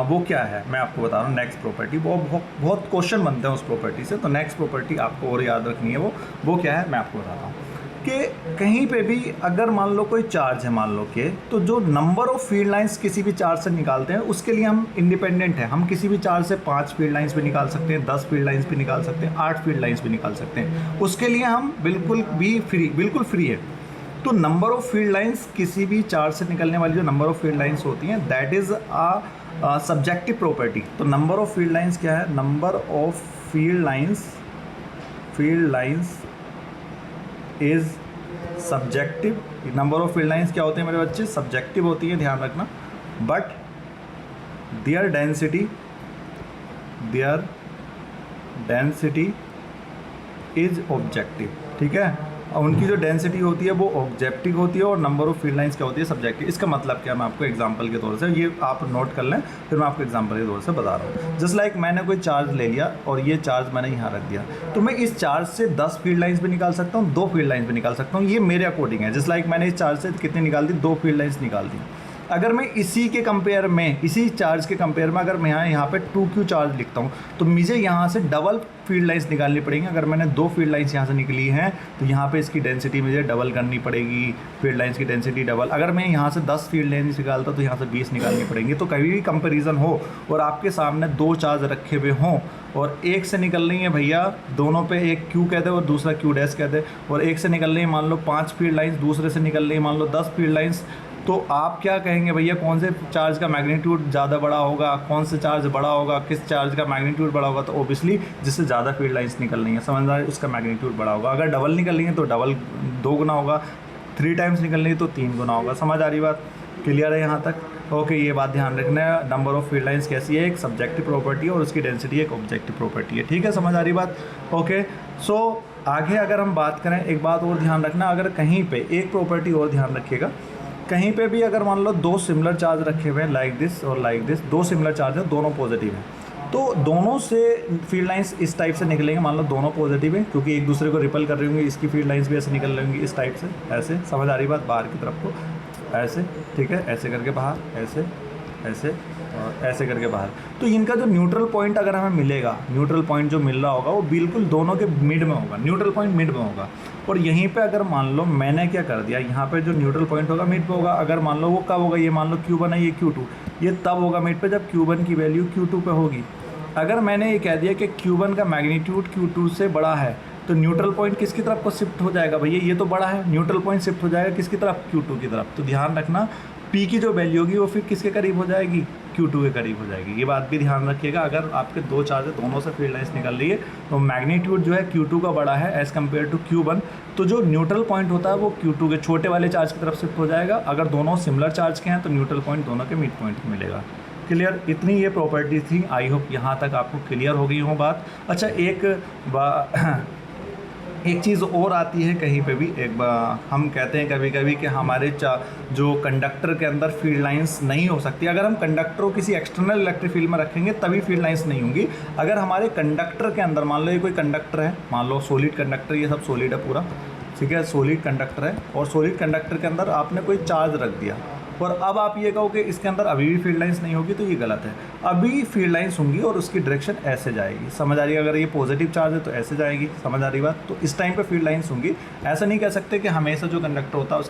वो क्या है मैं आपको बता रहा हूँ, नेक्स्ट प्रॉपर्टी। वो बहुत क्वेश्चन बनते हैं उस प्रॉपर्टी से, तो नेक्स्ट प्रॉपर्टी आपको और याद रखनी है। वो क्या है मैं आपको बताता हूँ कि कहीं पे भी अगर मान लो कोई चार्ज है, मान लो कि, तो जो नंबर ऑफ फील्ड लाइंस किसी भी चार्ज से निकालते हैं उसके लिए हम इंडिपेंडेंट है। हम किसी भी चार्ज से 5 फील्ड लाइंस भी निकाल सकते हैं, 10 फील्ड लाइंस भी निकाल सकते हैं, 8 फील्ड लाइंस भी निकाल सकते हैं, उसके लिए हम बिल्कुल फ्री है। तो नंबर ऑफ फील्ड लाइंस किसी भी चार्ज से निकलने वाली जो नंबर ऑफ फील्ड लाइंस होती हैं, that is a subjective property. तो नंबर ऑफ फील्ड लाइंस क्या है, number of field lines is subjective. Number of field lines क्या होते हैं मेरे बच्चे, सब्जेक्टिव होती है, ध्यान रखना। But their density is objective, ठीक है। उनकी जो डेंसिटी होती है वो ऑब्जेक्टिव होती है और नंबर ऑफ फील्ड लाइंस क्या होती है, सब्जेक्टिव। इसका मतलब क्या, मैं आपको एग्जांपल के तौर से, ये आप नोट कर लें, फिर मैं आपको एग्जांपल के तौर से बता रहा हूँ। जस्ट लाइक मैंने कोई चार्ज ले लिया और ये चार्ज मैंने यहाँ रख दिया, तो मैं इस चार्ज से 10 फील्ड लाइंस भी निकाल सकता हूँ, 2 फील्ड लाइंस भी निकाल सकता हूँ, ये मेरे अकॉर्डिंग है। जस्ट लाइक मैंने इस चार्ज से कितनी निकाल दी, 2 फील्ड लाइंस निकाल दी। अगर मैं इसी के कंपेयर में, इसी चार्ज के कंपेयर में अगर मैं यहाँ पे 2q चार्ज लिखता हूँ तो मुझे यहाँ से डबल फील्ड लाइंस निकालनी पड़ेंगी। अगर मैंने 2 फील्ड लाइंस यहाँ से निकली हैं तो यहाँ पे इसकी डेंसिटी मुझे डबल करनी पड़ेगी, फील्ड लाइंस की डेंसिटी डबल। अगर मैं यहाँ से 10 फील्ड लाइंस निकालता तो यहाँ से 20 निकालनी पड़ेंगी। तो कभी भी कंपेरिजन हो और आपके सामने 2 चार्ज रखे हुए हों और एक से निकल रही है भैया, दोनों पे एक q कह दे और दूसरा q डैश कह दे, और एक से निकल रही है मान लो 5 फील्ड लाइंस, दूसरे से निकल रही है मान लो 10 फील्ड लाइंस, तो आप क्या कहेंगे भैया, कौन से चार्ज का मैग्नीट्यूड ज़्यादा बड़ा होगा, कौन से चार्ज बड़ा होगा, किस चार्ज का मैग्नीट्यूड बड़ा होगा। तो ओबियसली जिससे ज़्यादा फील्ड लाइंस निकल रही हैं, समझ रहा है, उसका मैग्नीट्यूड बड़ा होगा। अगर डबल निकल रही है तो डबल 2 गुना होगा, 3 टाइम्स निकल रही है तो 3 गुना होगा। समझ आ रही बात, क्लियर है यहाँ तक। ओके, ये बात ध्यान रखना है, नंबर ऑफ फील्ड लाइंस कैसी है, एक सब्जेक्टिव प्रॉपर्टी है और उसकी डेंसिटी एक ऑब्जेक्टिव प्रॉपर्टी है, ठीक है, समझ आ रही बात। ओके, सो आगे अगर हम बात करें, एक बात और ध्यान रखना, अगर कहीं पे एक प्रॉपर्टी और ध्यान रखिएगा, कहीं पे भी अगर मान लो 2 सिमिलर चार्ज रखे हुए हैं लाइक दिस और लाइक दिस, 2 सिमिलर चार्ज हैं, दोनों पॉजिटिव हैं, तो दोनों से फील्ड लाइंस इस टाइप से निकलेंगे। मान लो दोनों पॉजिटिव है क्योंकि एक दूसरे को रिपल कर रही होंगी, इसकी फील्ड लाइंस भी ऐसे निकल रही होंगी इस टाइप से, ऐसे, समझ आ रही बात, बाहर की तरफ को ऐसे, ठीक है, ऐसे करके बाहर, ऐसे ऐसे और ऐसे करके बाहर। तो इनका जो न्यूट्रल पॉइंट अगर हमें मिलेगा, न्यूट्रल पॉइंट जो मिल रहा होगा वो बिल्कुल दोनों के मिड में होगा, न्यूट्रल पॉइंट मिड में होगा। और यहीं पे अगर मान लो मैंने क्या कर दिया, यहाँ पे जो न्यूट्रल पॉइंट होगा मिड पे होगा। अगर मान लो वो कब होगा, ये मान लो Q1 है, ये Q2, ये तब होगा मिड पे जब Q1 की वैल्यू Q2 पे होगी। अगर मैंने ये कह दिया कि Q1 का मैग्नीट्यूड Q2 से बड़ा है तो न्यूट्रल पॉइंट किसकी तरफ को शिफ्ट हो जाएगा भैया, ये तो बड़ा है, न्यूट्रल पॉइंट शिफ्ट हो जाएगा किसकी तरफ, Q2 की तरफ। तो ध्यान रखना P की जो वैल्यू होगी वो फिर किसके करीब हो जाएगी, Q2 के करीब हो जाएगी। ये बात भी ध्यान रखिएगा, अगर आपके 2 चार्ज है, दोनों से फील्ड लाइंस निकल रही है तो मैग्नीट्यूड जो है Q2 का बड़ा है एज़ कम्पेयर टू Q1, तो जो न्यूट्रल पॉइंट होता है वो Q2 के छोटे वाले चार्ज की तरफ शिफ्ट हो जाएगा। अगर दोनों सिमिलर चार्ज के हैं तो न्यूट्रल पॉइंट दोनों के मिड पॉइंट मिलेगा। क्लियर, इतनी ये प्रॉपर्टी थी, आई होप यहाँ तक आपको क्लियर हो गई हो बात। अच्छा, एक चीज़ और आती है कहीं पे भी, हम कहते हैं कभी कभी कि हमारे जो कंडक्टर के अंदर फील्ड लाइंस नहीं हो सकती। अगर हम कंडक्टर को किसी एक्सटर्नल इलेक्ट्रिक फील्ड में रखेंगे तभी फील्ड लाइंस नहीं होंगी। अगर हमारे कंडक्टर के अंदर, मान लो ये कोई कंडक्टर है, मान लो सॉलिड कंडक्टर, ये सब सॉलिड है पूरा, ठीक है, सॉलिड कंडक्टर है, और सॉलिड कंडक्टर के अंदर आपने कोई चार्ज रख दिया, और अब आप ये कहो कि इसके अंदर अभी भी फील्ड लाइंस नहीं होगी, तो ये गलत है। अभी फील्ड लाइंस होंगी और उसकी डायरेक्शन ऐसे जाएगी, समझ आ रही है? अगर ये पॉजिटिव चार्ज है तो ऐसे जाएगी, समझ आ रही बात? तो इस टाइम पे फील्ड लाइंस होंगी। ऐसा नहीं कह सकते कि हमेशा जो कंडक्टर होता है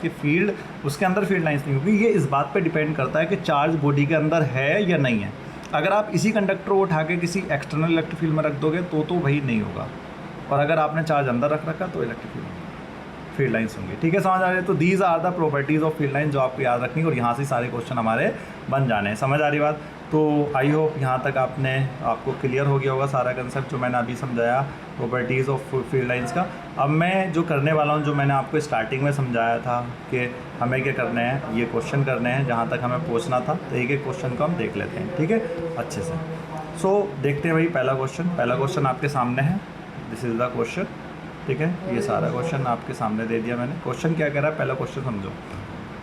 उसके अंदर फील्ड लाइंस नहीं होगी। ये इस बात पर डिपेंड करता है कि चार्ज बॉडी के अंदर है या नहीं है। अगर आप इसी कंडक्टर को उठा के किसी एक्सटर्नल इलेक्ट्रिक फील्ड में रख दोगे तो भाई नहीं होगा, और अगर आपने चार्ज अंदर रख रखा तो इलेक्ट्रिक फील्ड लाइंस होंगी। ठीक है, समझ आ रही है? तो these are the properties of field line जो आपको याद रखनी, और यहाँ से सारे क्वेश्चन हमारे बन जाने हैं। समझ आ रही बात? तो आई होप यहाँ तक आपको क्लियर हो गया होगा सारा कंसेप्ट जो मैंने अभी समझाया प्रॉपर्टीज़ ऑफ फील्ड लाइंस का। अब मैं जो करने वाला हूँ, जो मैंने आपको स्टार्टिंग में समझाया था कि हमें क्या करना है, ये क्वेश्चन करने हैं जहाँ तक हमें पहुँचना था। तो एक एक क्वेश्चन को हम देख लेते हैं, ठीक है, अच्छे से। सो देखते हैं भाई पहला क्वेश्चन आपके सामने है। दिस इज़ द क्वेश्चन, ठीक है, ये सारा क्वेश्चन आपके सामने दे दिया मैंने। क्वेश्चन क्या कह रहा है, पहला क्वेश्चन समझो।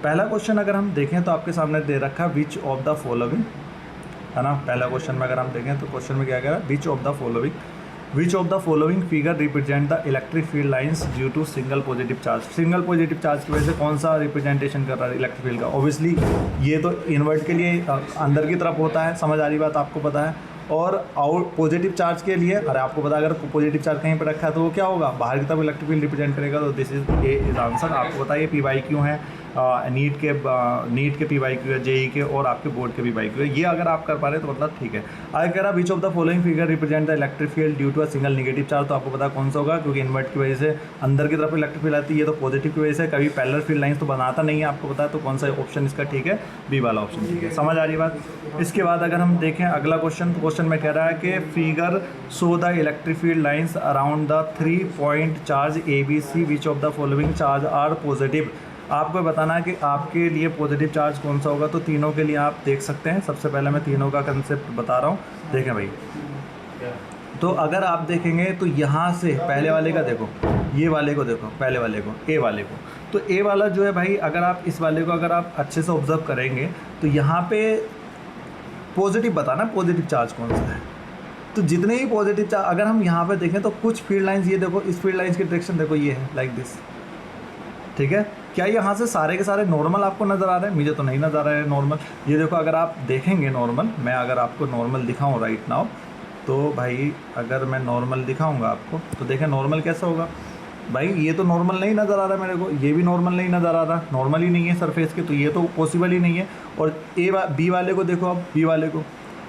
पहला क्वेश्चन अगर हम देखें तो आपके सामने दे रखा है विच ऑफ द फॉलोइंग, है ना। पहला क्वेश्चन में अगर हम देखें तो क्वेश्चन में क्या कह रहा है, which of the following figure represent the electric field lines due to single positive charge. Single positive charge की वजह से कौन सा रिप्रेजेंटेशन कर रहा है इलेक्ट्रिक फील्ड का? ऑब्वियसली ये तो इन्वर्ट के लिए अंदर की तरफ होता है, समझ आ रही बात, आपको पता है। और आउट पॉजिटिव चार्ज के लिए, अरे आपको पता, अगर पॉजिटिव चार्ज कहीं पर रखा है तो वो क्या होगा, बाहर की तरफ इलेक्ट्रिक फील्ड रिप्रेजेंट करेगा। तो दिस इज आंसर। आपको पता है ये PYQ है, नीट के PYQ है, JEE के, और आपके बोर्ड के PYQ है। ये अगर आप कर पा रहे तो मतलब ठीक है। अगर कह रहा which of the following figure represent the electric field due to a single negative charge, तो आपको पता कौन सा होगा, क्योंकि इन्वर्ट की वजह से अंदर की तरफ इलेक्ट्रिक फील्ड आती है, ये तो पॉजिटिव की वजह से कभी पैरेलल फील्ड लाइंस तो बनाता नहीं है, आपको पता है। तो कौन सा ऑप्शन इसका ठीक है, बी वाला ऑप्शन ठीक है। समझ आ रही बात? इसके बाद अगर हम देखें अगला क्वेश्चन, तो क्वेश्चन में कह रहा है कि figure show the electric field lines around the 3 point charge ABC, which of the following charge are positive. आपको बताना है कि आपके लिए पॉजिटिव चार्ज कौन सा होगा। तो तीनों के लिए आप देख सकते हैं। सबसे पहले मैं तीनों का कंसेप्ट बता रहा हूँ, देखें भाई। तो अगर आप देखेंगे तो यहाँ से पहले वाले का देखो, ये वाले को देखो, पहले वाले को, ए वाले को। तो ए वाला जो है भाई, अगर आप इस वाले को अगर आप अच्छे से ऑब्जर्व करेंगे तो यहाँ पे पॉजिटिव बताना, पॉजिटिव चार्ज कौन सा है। तो जितने ही पॉजिटिव चार्ज, अगर हम यहाँ पे देखें तो कुछ फील्ड लाइंस, ये देखो, इस फील्ड लाइंस की डायरेक्शन देखो, ये है लाइक दिस, ठीक है। क्या यहाँ से सारे के सारे नॉर्मल आपको नज़र आ रहे हैं? मुझे तो नहीं नज़र आ रहे हैं नॉर्मल। ये देखो, अगर आप देखेंगे नॉर्मल, मैं अगर आपको नॉर्मल दिखाऊँ राइट नाउ, तो भाई अगर मैं नॉर्मल दिखाऊंगा आपको तो देखें नॉर्मल कैसा होगा। भाई ये तो नॉर्मल नहीं नज़र आ रहा मेरे को, ये भी नॉर्मल नहीं नज़र आ रहा, नॉर्मल ही नहीं है सरफेस के, तो ये तो पॉसिबल ही नहीं है। और बी वाले को देखो, अब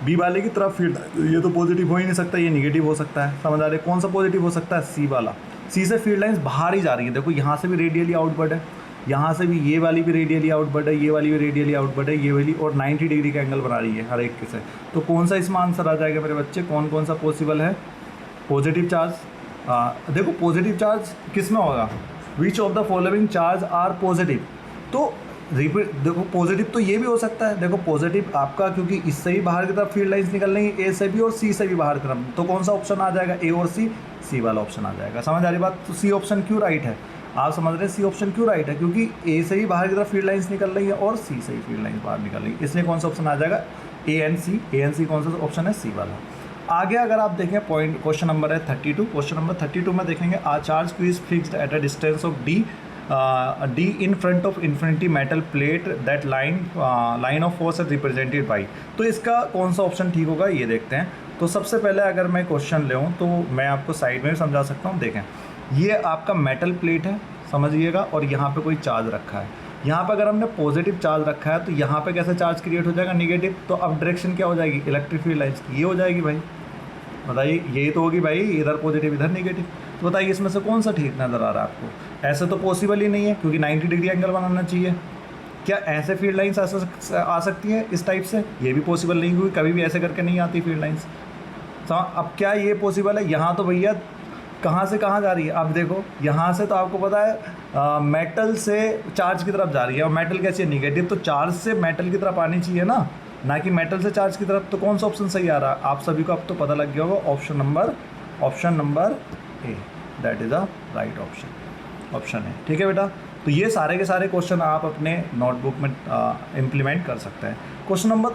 बी वाले की तरफ फील्ड, ये तो पॉजिटिव हो ही नहीं सकता, ये निगेटिव हो सकता है। समझ आ रहे? कौन सा पॉजिटिव हो सकता है? सी वाला। सी से फील्ड लाइंस बाहर ही जा रही है, देखो यहाँ से भी रेडियली आउटवर्ड है, यहाँ से भी ये वाली भी रेडियली आउटवर्ड है, ये वाली भी रेडियली आउटवर्ड है, ये वाली, और 90 डिग्री का एंगल बना रही है हर एक के से। तो कौन सा इसमें आंसर आ जाएगा मेरे बच्चे? कौन सा पॉसिबल है? Positive charge. देखो पॉजिटिव चार्ज किस में होगा, which of the following charge are positive. तो रिपीट देखो, पॉजिटिव तो ये भी हो सकता है, देखो पॉजिटिव आपका, क्योंकि इससे भी बाहर की तरफ फील्ड लाइंस निकल रही है, ए से भी और सी से भी बाहर की तरफ। तो कौन सा ऑप्शन आ जाएगा? ए और सी वाला ऑप्शन आ जाएगा। समझ आ रही बात? तो सी ऑप्शन क्यों राइट है? आप समझ रहे हैं सी ऑप्शन क्यों राइट है? क्योंकि ए से ही बाहर की तरफ फील्ड लाइंस निकल रही है और सी से ही फील्ड लाइंस बाहर निकल रही है, इसलिए कौन सा ऑप्शन आ जाएगा? ए एंड सी कौन सा ऑप्शन है? सी वाला। आगे अगर आप देखें पॉइंट, क्वेश्चन नंबर है 32। क्वेश्चन नंबर 32 में देखेंगे, a charge q is fixed at a distance of d in front of infinity metal plate that line of force is represented by. तो इसका कौन सा ऑप्शन ठीक होगा, ये देखते हैं। तो सबसे पहले अगर मैं क्वेश्चन ले तो मैं आपको साइड में भी समझा सकता हूँ। देखें, ये आपका मेटल प्लेट है, समझिएगा, और यहाँ पे कोई चार्ज रखा है। यहाँ पे अगर हमने पॉजिटिव चार्ज रखा है तो यहाँ पे कैसे चार्ज क्रिएट हो जाएगा? निगेटिव। तो अब डायरेक्शन क्या हो जाएगी? इलेक्ट्रिक फील्ड लाइंस की ये हो जाएगी भाई, बताइए, यही तो होगी भाई, इधर पॉजिटिव इधर निगेटिव। तो बताइए इसमें से कौन सा ठीक नज़र आ रहा है आपको? ऐसे तो पॉसिबल ही नहीं है, क्योंकि 90 डिग्री एंगल बनाना चाहिए। क्या ऐसे फील्ड लाइंस आ सकती है इस टाइप से? ये भी पॉसिबल नहीं, क्योंकि कभी भी ऐसे करके नहीं आती फील्ड लाइंस। अब क्या ये पॉसिबल है? यहाँ तो भैया कहाँ से कहाँ जा रही है? अब देखो, यहाँ से तो आपको पता है मेटल से चार्ज की तरफ जा रही है, और मेटल कैसी है? निगेटिव। तो चार्ज से मेटल की तरफ आनी चाहिए ना कि मेटल से चार्ज की तरफ। तो कौन सा ऑप्शन सही आ रहा है? आप सभी को अब तो पता लग गया होगा, option number A. That is a right option है। ठीक है बेटा, तो ये सारे के सारे क्वेश्चन आप अपने नोटबुक में इम्प्लीमेंट कर सकते हैं। क्वेश्चन नंबर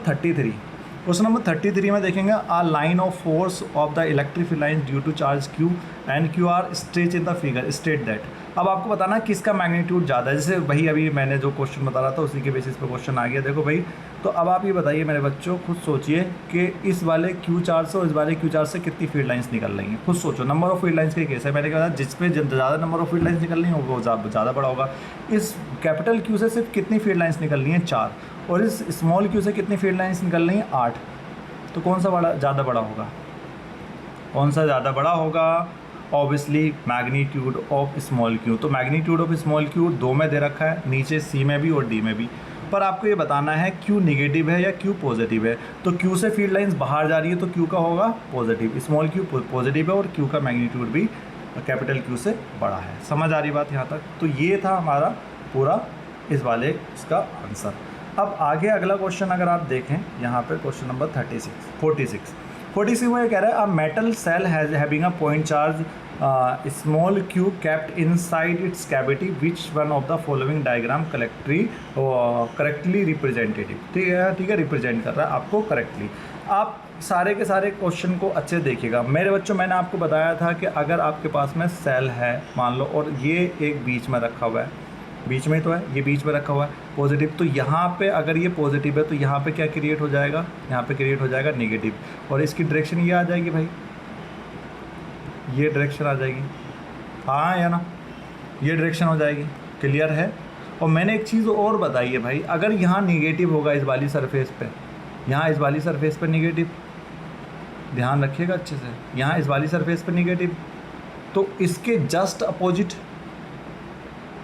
33 में देखेंगे a line of force of the electric line due to charge q and q are stretch in the figure state that. अब आपको बताना किसका मैग्नीट्यूड ज़्यादा है। जैसे भाई अभी मैंने जो क्वेश्चन बता रहा था उसी के बेसिस पे क्वेश्चन आ गया। देखो भाई, तो अब आप ये बताइए मेरे बच्चों, खुद सोचिए कि इस वाले क्यू चार्ज से और इस वाले क्यू चार्ज से कितनी फील्ड लाइंस निकल रही हैं। खुद सोचो, नंबर ऑफ फील्ड लाइंस के केस है। मैंने कहा जिस पे ज़्यादा नंबर ऑफ फील्ड लाइंस निकल रही हैं वो ज़्यादा बड़ा होगा। इस कैपिटल क्यू से सिर्फ कितनी फील्ड लाइंस निकल रही हैं? 4। और इस स्मॉल क्यू से कितनी फील्ड लाइंस निकल रही हैं? 8। तो कौन सा ज़्यादा बड़ा होगा? कौन सा ज़्यादा बड़ा होगा? Obviously magnitude of small Q. तो मैग्नीट्यूड ऑफ स्मॉल क्यू 2 में दे रखा है, नीचे सी में भी और डी में भी। पर आपको ये बताना है क्यू निगेटिव है या क्यू पॉजिटिव है। तो क्यू से फील्ड लाइंस बाहर जा रही है तो क्यू का होगा पॉजिटिव, स्मॉल क्यू पॉजिटिव है और क्यू का मैग्नीट्यूड भी कैपिटल क्यू से बड़ा है। समझ आ रही बात यहाँ तक? तो ये था हमारा पूरा इस वाले इसका आंसर। अब आगे अगला क्वेश्चन अगर आप देखें यहाँ पे क्वेश्चन नंबर 46 में ये कह रहा है a metal cell having a point charge small q kept inside its cavity which one of the following diagram correctly representative. ठीक है, रिप्रेजेंट कर रहा है आपको करेक्टली। आप सारे के सारे क्वेश्चन को अच्छे देखिएगा मेरे बच्चों। मैंने आपको बताया था कि अगर आपके पास में सेल है मान लो और ये एक बीच में रखा हुआ है, बीच में तो है, ये बीच में रखा हुआ है पॉजिटिव, तो यहाँ पे अगर ये पॉजिटिव है तो यहाँ पे क्या क्रिएट हो जाएगा? यहाँ पे क्रिएट हो जाएगा नेगेटिव। और इसकी डायरेक्शन ये आ जाएगी भाई, ये डायरेक्शन आ जाएगी, हाँ या ना, ये डायरेक्शन हो जाएगी। क्लियर है? और मैंने एक चीज़ और बताई है भाई, अगर यहाँ नेगेटिव होगा इस वाली सरफेस पे, यहाँ इस वाली सरफेस पे नेगेटिव, ध्यान रखिएगा अच्छे से, यहाँ इस वाली सरफेस पे नेगेटिव, तो इसके जस्ट अपोजिट,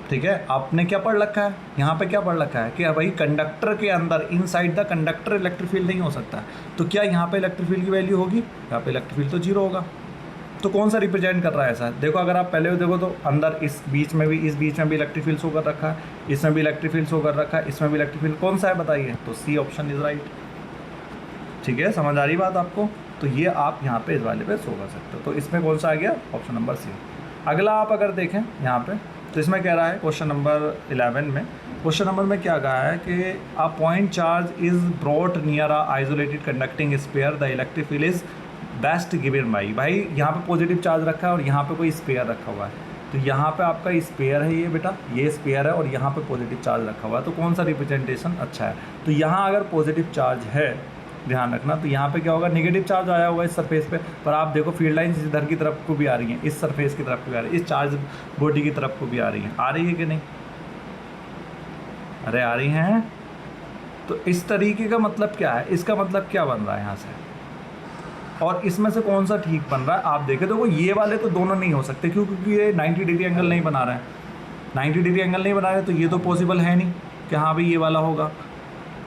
ठीक है, आपने क्या पढ़ रखा है यहाँ पे? क्या पढ़ रखा है कि भाई कंडक्टर के अंदर inside the conductor electric field नहीं हो सकता। तो क्या यहाँ पे इलेक्ट्रिक फील्ड की वैल्यू होगी? यहाँ पे इलेक्ट्रिक फील्ड तो 0 होगा। तो कौन सा रिप्रेजेंट कर रहा है ऐसा? देखो अगर आप पहले देखो तो अंदर इस बीच में भी इलेक्ट्रिक फील्ड शो कर रखा है, इसमें भी इलेक्ट्रिक फील्ड शो कर रखा है, इसमें भी इलेक्ट्रिक फील्ड, कौन सा है बताइए? तो सी ऑप्शन इज राइट। ठीक है, समझ आ रही बात आपको? तो ये आप यहाँ पे इस वाले पे शो कर सकते हो। तो इसमें कौन सा आ गया? Option number C. अगला आप अगर देखें यहाँ पे तो इसमें कह रहा है क्वेश्चन नंबर 11 में क्या कहा है कि अ point charge is brought near a isolated conducting sphere the electric field is best given by. भाई यहाँ पे पॉजिटिव चार्ज रखा है और यहाँ पे कोई स्फीयर रखा हुआ है, तो यहाँ पे आपका स्फीयर है ये बेटा, ये स्फीयर है और यहाँ पे पॉजिटिव चार्ज रखा हुआ है। तो कौन सा रिप्रेजेंटेशन अच्छा है? तो यहाँ अगर पॉजिटिव चार्ज है, ध्यान रखना, तो यहाँ पे क्या होगा? नेगेटिव चार्ज आया होगा इस सरफेस पे, पर आप देखो फील्ड लाइंस इधर की तरफ को भी आ रही हैं, इस सरफेस की तरफ को भी आ रही है, इस चार्ज बॉडी की तरफ को भी आ रही है। आ रही है कि नहीं? अरे आ रही हैं। तो इस तरीके का मतलब क्या है? इसका मतलब क्या बन रहा है यहाँ से? और इसमें से कौन सा ठीक बन रहा है? आप देखें तो वो ये वाले तो दोनों नहीं हो सकते, क्योंकि ये 90 डिग्री एंगल नहीं बना रहा है। 90 डिग्री एंगल नहीं बना रहे तो ये तो पॉसिबल है नहीं कि हाँ भाई ये वाला होगा।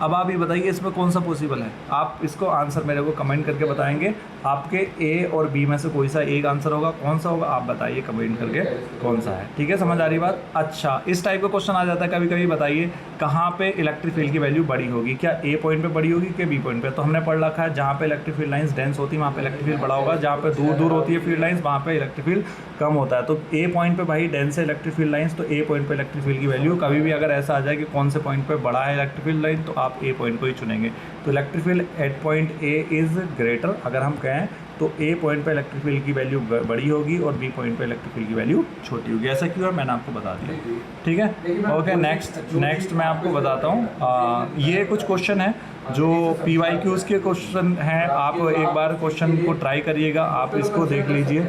अब आप ये बताइए इसमें कौन सा पॉसिबल है? आप इसको आंसर मेरे को कमेंट करके बताएंगे। आपके ए और बी में से कोई सा एक आंसर होगा, कौन सा होगा आप बताइए कमेंट करके कौन सा है। ठीक है, समझ आ रही बात? अच्छा, इस टाइप का क्वेश्चन आ जाता है कभी कभी, बताइए कहाँ पे इलेक्ट्रिक फील्ड की वैल्यू बड़ी होगी, क्या ए पॉइंट पे बड़ी होगी कि बी पॉइंट पे? तो हमने पढ़ रखा है जहाँ पे इलेक्ट्रिक फील्ड लाइंस डेंस होती है वहाँ पे इलेक्ट्रिक फील्ड बड़ा होगा, जहाँ पे दूर दूर होती है फील्ड लाइंस वहाँ पे इलेक्ट्रिक फील्ड कम होता है। तो ए पॉइंट पे भाई डेंस है इलेक्ट्रिक फील्ड लाइंस, तो ए पॉइंट पे इलेक्ट्रिक फील्ड की वैल्यू कभी भी अगर ऐसा आ जाए कि कौन से पॉइंट पे बड़ा है इलेक्ट्रिक फील्ड लाइन, तो आप ए पॉइंट को ही चुनेंगे। तो electric field eight point A is greater अगर हम कहें तो ए पॉइंट पे इलेक्ट्रिक फील्ड की वैल्यू बड़ी होगी और बी पॉइंट पे इलेक्ट्रिक फील्ड की वैल्यू छोटी होगी। ऐसा क्यों है मैंने आपको बता दिया। ठीक है, ओके, नेक्स्ट मैं आपको बताता हूँ। ये कुछ क्वेश्चन है जो PYQs के क्वेश्चन हैं, आप एक बार क्वेश्चन को ट्राई करिएगा, आप इसको देख लीजिए।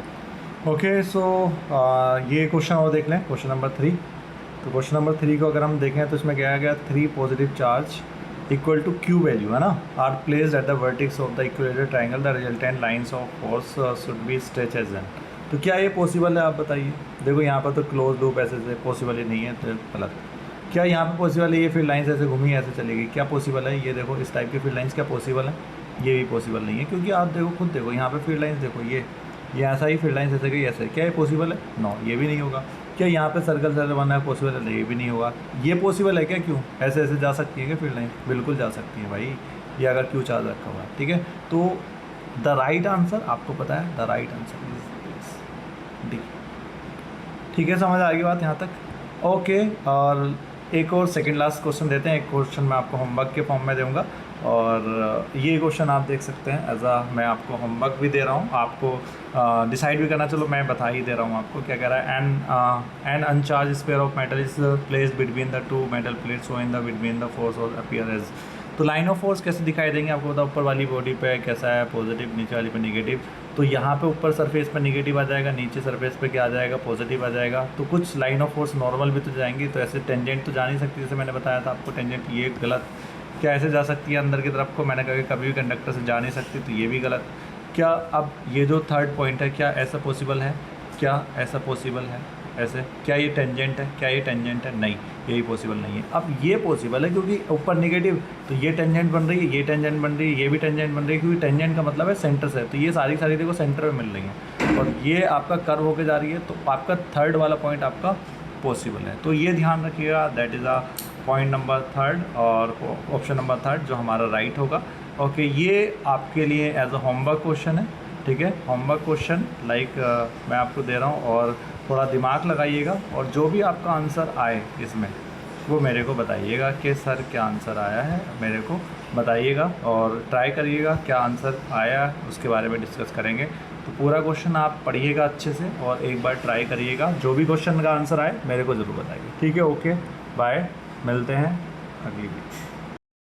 ओके, सो ये क्वेश्चन और देख लें, क्वेश्चन नंबर 3। तो क्वेश्चन नंबर 3 को अगर हम देखें तो इसमें क्या गया 3 positive charge equal to q value है ना, are placed at the vertex of the equilateral triangle, the resultant lines of force should be stretch as n. तो क्या ये पॉसिबल है आप बताइए? देखो यहाँ पर तो क्लोज लूप ऐसे से पॉसिबल ही नहीं है, तो गलत। क्या यहाँ पे पॉसिबल है? ये फील्ड लाइंस ऐसे घूमी ऐसे चलेगी, क्या पॉसिबल है? ये देखो इस टाइप की फील्ड लाइंस क्या पॉसिबल है? ये भी पॉसिबल नहीं है, क्योंकि आप देखो खुद देखो यहाँ पे फील्ड लाइंस देखो, ये ऐसा ही फील्ड लाइंस ऐसे गई ऐसे, क्या ये पॉसिबल है? नो, ये भी नहीं होगा। क्या यहाँ पे सर्कल बनना है पॉसिबल है? ये भी नहीं होगा। ये पॉसिबल है क्या? क्यों ऐसे ऐसे जा सकती है क्या फील्ड लाइन? बिल्कुल जा सकती है भाई, ये अगर क्यू चार्ज रखा हुआ है। ठीक है, तो द राइट आंसर आपको पता है, the right answer is D. ठीक है, समझ आ गई बात यहाँ तक? ओके, और एक और सेकंड लास्ट क्वेश्चन देते हैं। एक क्वेश्चन मैं आपको होमवर्क के फॉर्म में दूंगा, और ये क्वेश्चन आप देख सकते हैं एज आ, मैं आपको होमवर्क भी दे रहा हूँ, आपको डिसाइड भी करना। चलो मैं बता ही दे रहा हूँ आपको क्या कह रहा है। An uncharged sphere of metal is placed between the two metal plates so in the between the force और अपीयर एज। तो लाइन ऑफ फोर्स कैसे दिखाई देंगे आपको पता, ऊपर वाली बॉडी पे कैसा है पॉजिटिव, नीचे वाली पे निगेटिव। तो यहाँ पे ऊपर सरफेस पे निगेटिव आ जाएगा, नीचे सरफेस पे क्या आ जाएगा, पॉजिटिव आ जाएगा। तो कुछ लाइन ऑफ फोर्स नॉर्मल भी तो जाएंगी, तो ऐसे टेंजेंट तो जा नहीं सकती, जैसे मैंने बताया था आपको टेंजेंट ये गलत। क्या ऐसे जा सकती है अंदर की तरफ को, मैंने कहा कि कभी भी कंडक्टर से जा नहीं सकती, तो ये भी गलत। क्या अब ये जो थर्ड पॉइंट है, क्या ऐसा पॉसिबल है? क्या ऐसा पॉसिबल है ऐसे? क्या ये टेंजेंट है? क्या ये टेंजेंट है? नहीं, यही पॉसिबल नहीं है। अब ये पॉसिबल है क्योंकि ऊपर निगेटिव, तो ये टेंजेंट बन रही है, ये टेंजेंट बन रही है, ये भी टेंजेंट बन रही है, क्योंकि टेंजेंट का मतलब है सेंटर से, तो ये सारी सारी देखो सेंटर में मिल रही हैं, और ये आपका कर्व होके जा रही है, तो आपका थर्ड वाला पॉइंट आपका पॉसिबल है। तो ये ध्यान रखिएगा, that is a point number third और ऑप्शन नंबर थर्ड जो हमारा राइट होगा। ओके, ये आपके लिए एज अ होमवर्क क्वेश्चन है, ठीक है, होमवर्क क्वेश्चन लाइक मैं आपको दे रहा हूँ, और थोड़ा दिमाग लगाइएगा, और जो भी आपका आंसर आए इसमें वो मेरे को बताइएगा कि सर क्या आंसर आया है, मेरे को बताइएगा, और ट्राई करिएगा क्या आंसर आया है उसके बारे में डिस्कस करेंगे। तो पूरा क्वेश्चन आप पढ़िएगा अच्छे से, और एक बार ट्राई करिएगा, जो भी क्वेश्चन का आंसर आए मेरे को ज़रूर बताइए, ठीक है? ओके, बाय, मिलते हैं अगली वीडियो।